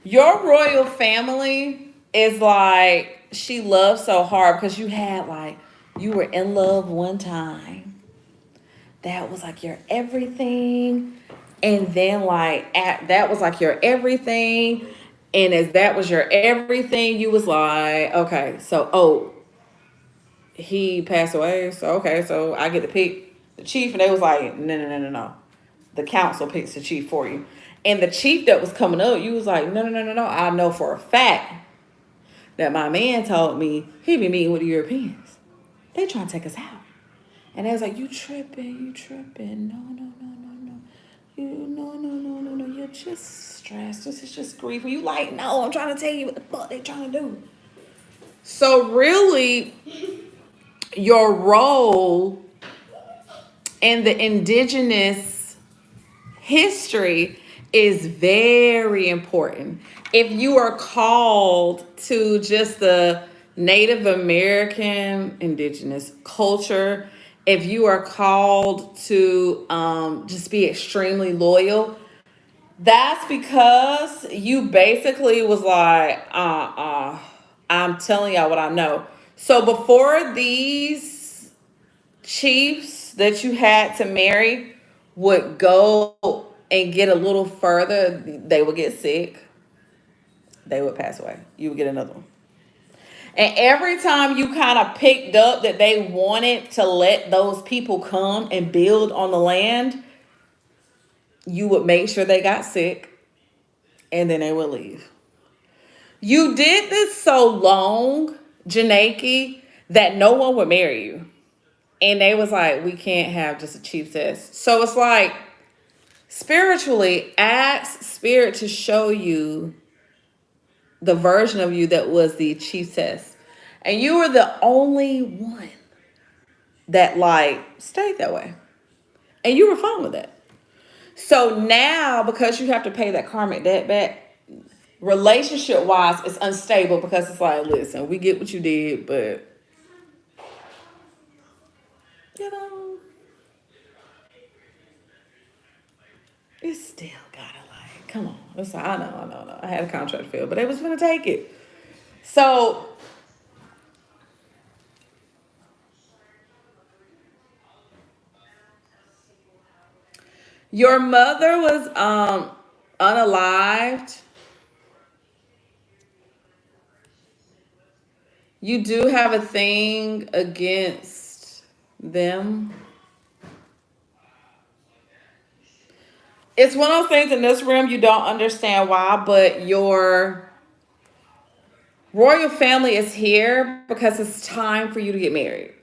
Your royal family is like, she loves so hard because you had like, you were in love one time. That was like your everything. And then like, that was like your everything. And as that was your everything, you was like, okay, so, oh, he passed away. So, okay, so I get to pick the chief. And they was like, no, no, no, no, no. The council picks the chief for you. And the chief that was coming up, you was like, no, no, no, no, no. I know for a fact that my man told me he be meeting with the Europeans. They trying to take us out. And they was like, you tripping. No, no, no, no, no. No. You're just stressed. This is just grief. And you like, no, I'm trying to tell you what the fuck they trying to do. So really, your role in the indigenous history is very important. If you are called to just the Native American indigenous culture, if you are called to just be extremely loyal, that's because you basically was like, I'm telling y'all what I know. So before these chiefs that you had to marry would go and get a little further, they would get sick. They would pass away. You would get another one. And every time you kind of picked up that they wanted to let those people come and build on the land, you would make sure they got sick and then they would leave. You did this so long, Janaki, that no one would marry you. And they was like, we can't have just a chief test. So it's like, spiritually, ask spirit to show you the version of you that was the chief test. And you were the only one that like stayed that way. And you were fine with it. So now, because you have to pay that karmic debt back, relationship wise, it's unstable because it's like, listen, we get what you did, but you know, it's still gotta like, come on. It's like, I know. I had a contract filled, but they was gonna take it. So your mother was unalived. You do have a thing against them. It's one of those things in this room you don't understand why, but your royal family is here because it's time for you to get married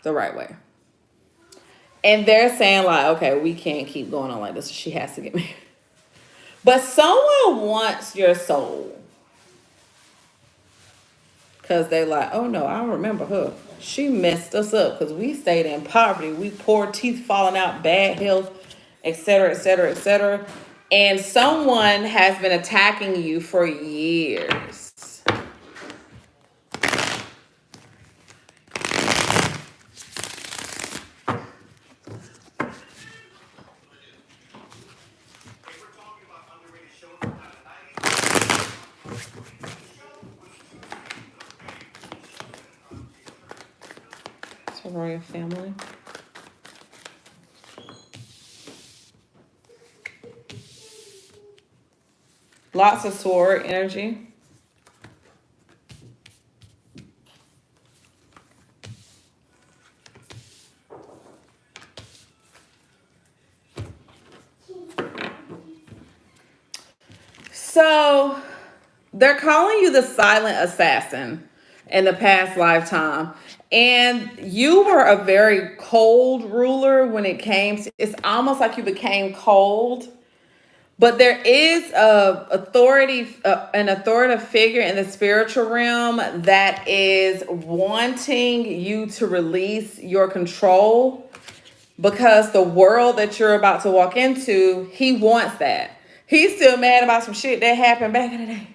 the right way. And they're saying like, okay, we can't keep going on like this. She has to get married. But someone wants your soul. Because they like, oh no, I remember her. She messed us up because we stayed in poverty. We poor, teeth falling out, bad health, etc., etc., etc. And someone has been attacking you for years. It's a royal family. Lots of sword energy. So they're calling you the silent assassin in the past lifetime. And you were a very cold ruler when it came to, it's almost like you became cold. But there is an authoritative figure in the spiritual realm that is wanting you to release your control, because the world that you're about to walk into, he wants that. He's still mad about some shit that happened back in the day.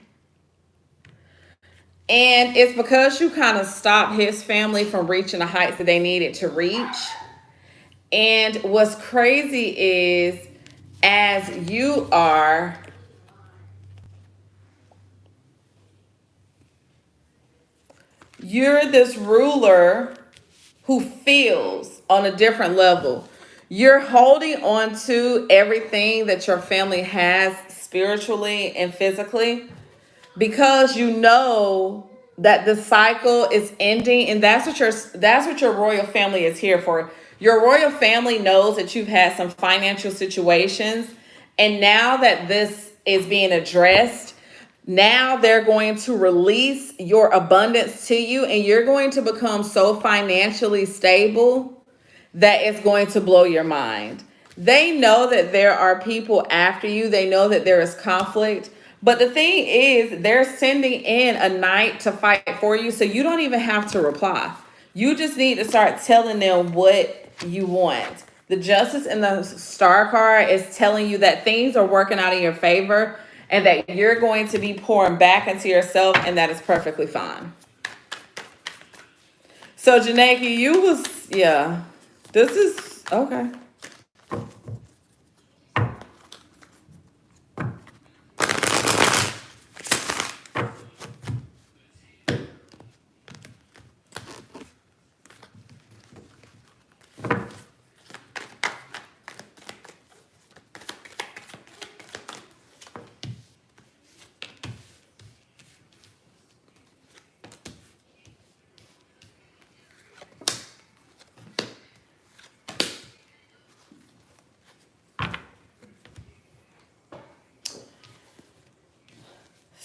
And it's because you kind of stopped his family from reaching the heights that they needed to reach. And what's crazy is, as you're this ruler who feels on a different level. You're holding on to everything that your family has spiritually and physically, because you know that the cycle is ending, and that's what your royal family is here for. Your royal family knows that you've had some financial situations, and now that this is being addressed, now they're going to release your abundance to you, and you're going to become so financially stable that it's going to blow your mind. They know that there are people after you. They know that there is conflict. But the thing is, they're sending in a knight to fight for you, so you don't even have to reply. You just need to start telling them what you want. The Justice in the Star card is telling you that things are working out in your favor and that you're going to be pouring back into yourself, and that is perfectly fine. So, Janaki, this is okay.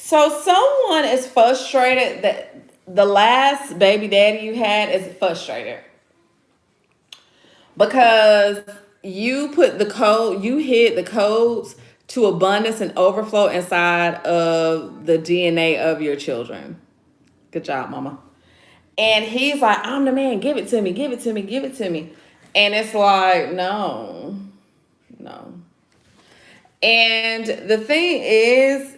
So someone is frustrated that the last baby daddy you had is frustrated because you hid the codes to abundance and overflow inside of the DNA of your children. Good job, mama. And he's like, I'm the man, give it to me, give it to me, give it to me. And it's like, no, no. And the thing is,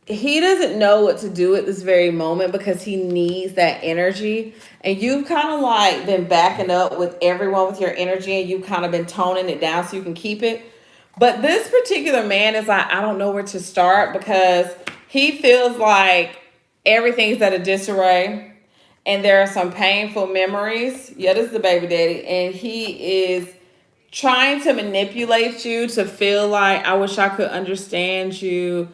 he doesn't know what to do at this very moment because he needs that energy. And you've kind of like been backing up with everyone with your energy and you've kind of been toning it down so you can keep it. But this particular man is like, I don't know where to start because he feels like everything's at a disarray and there are some painful memories. Yeah, this is the baby daddy. And he is trying to manipulate you to feel like I wish I could understand you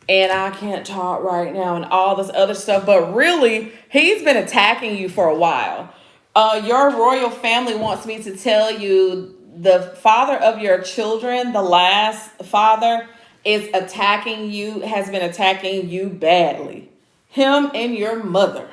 and I can't talk right now and all this other stuff. But really, he's been attacking you for a while. Your royal family wants me to tell you the father of your children, the last father, is attacking you, has been attacking you badly. Him and your mother.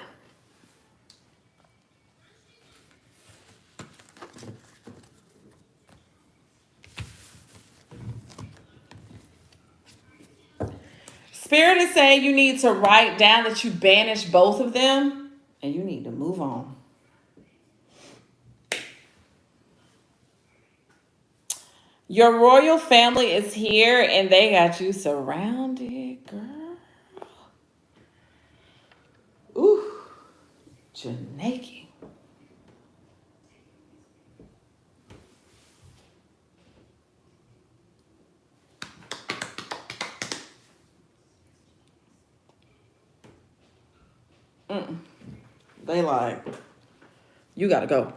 Spirit is saying you need to write down that you banished both of them and you need to move on. Your royal family is here and they got you surrounded, girl. Ooh, Janaki. They like, you gotta go.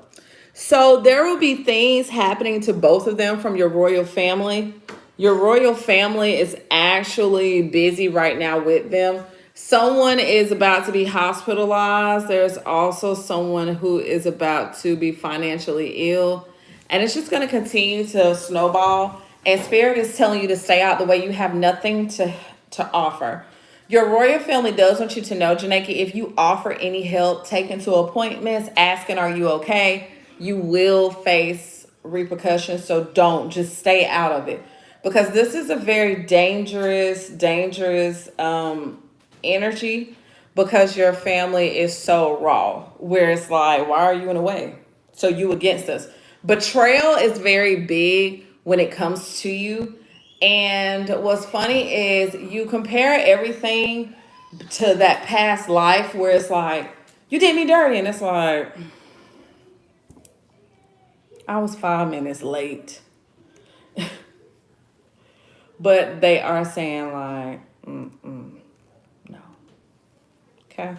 So there will be things happening to both of them from your royal family. Your royal family is actually busy right now with them. Someone is about to be hospitalized. There's also someone who is about to be financially ill. And it's just going to continue to snowball. And Spirit is telling you to stay out the way. You have nothing to offer. Your royal family does want you to know, Janaki, if you offer any help, taking to appointments, asking, are you okay? You will face repercussions. So don't, just stay out of it. Because this is a very dangerous energy because your family is so raw. Where it's like, why are you in a way? So you against us. Betrayal is very big when it comes to you. And what's funny is you compare everything to that past life where it's like, you did me dirty. And it's like, I was 5 minutes late. But they are saying like, no. Okay.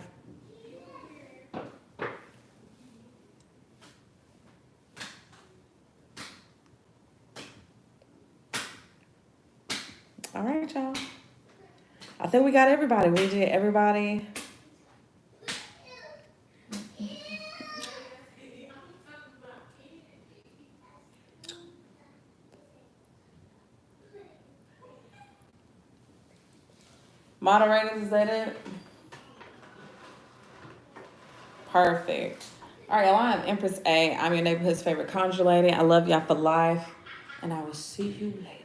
All right, y'all. I think we got everybody. We did everybody. Moderators, is that it? Perfect. All right, y'all. I'm Empress A. I'm your neighborhood's favorite conjure lady. I love y'all for life. And I will see you later.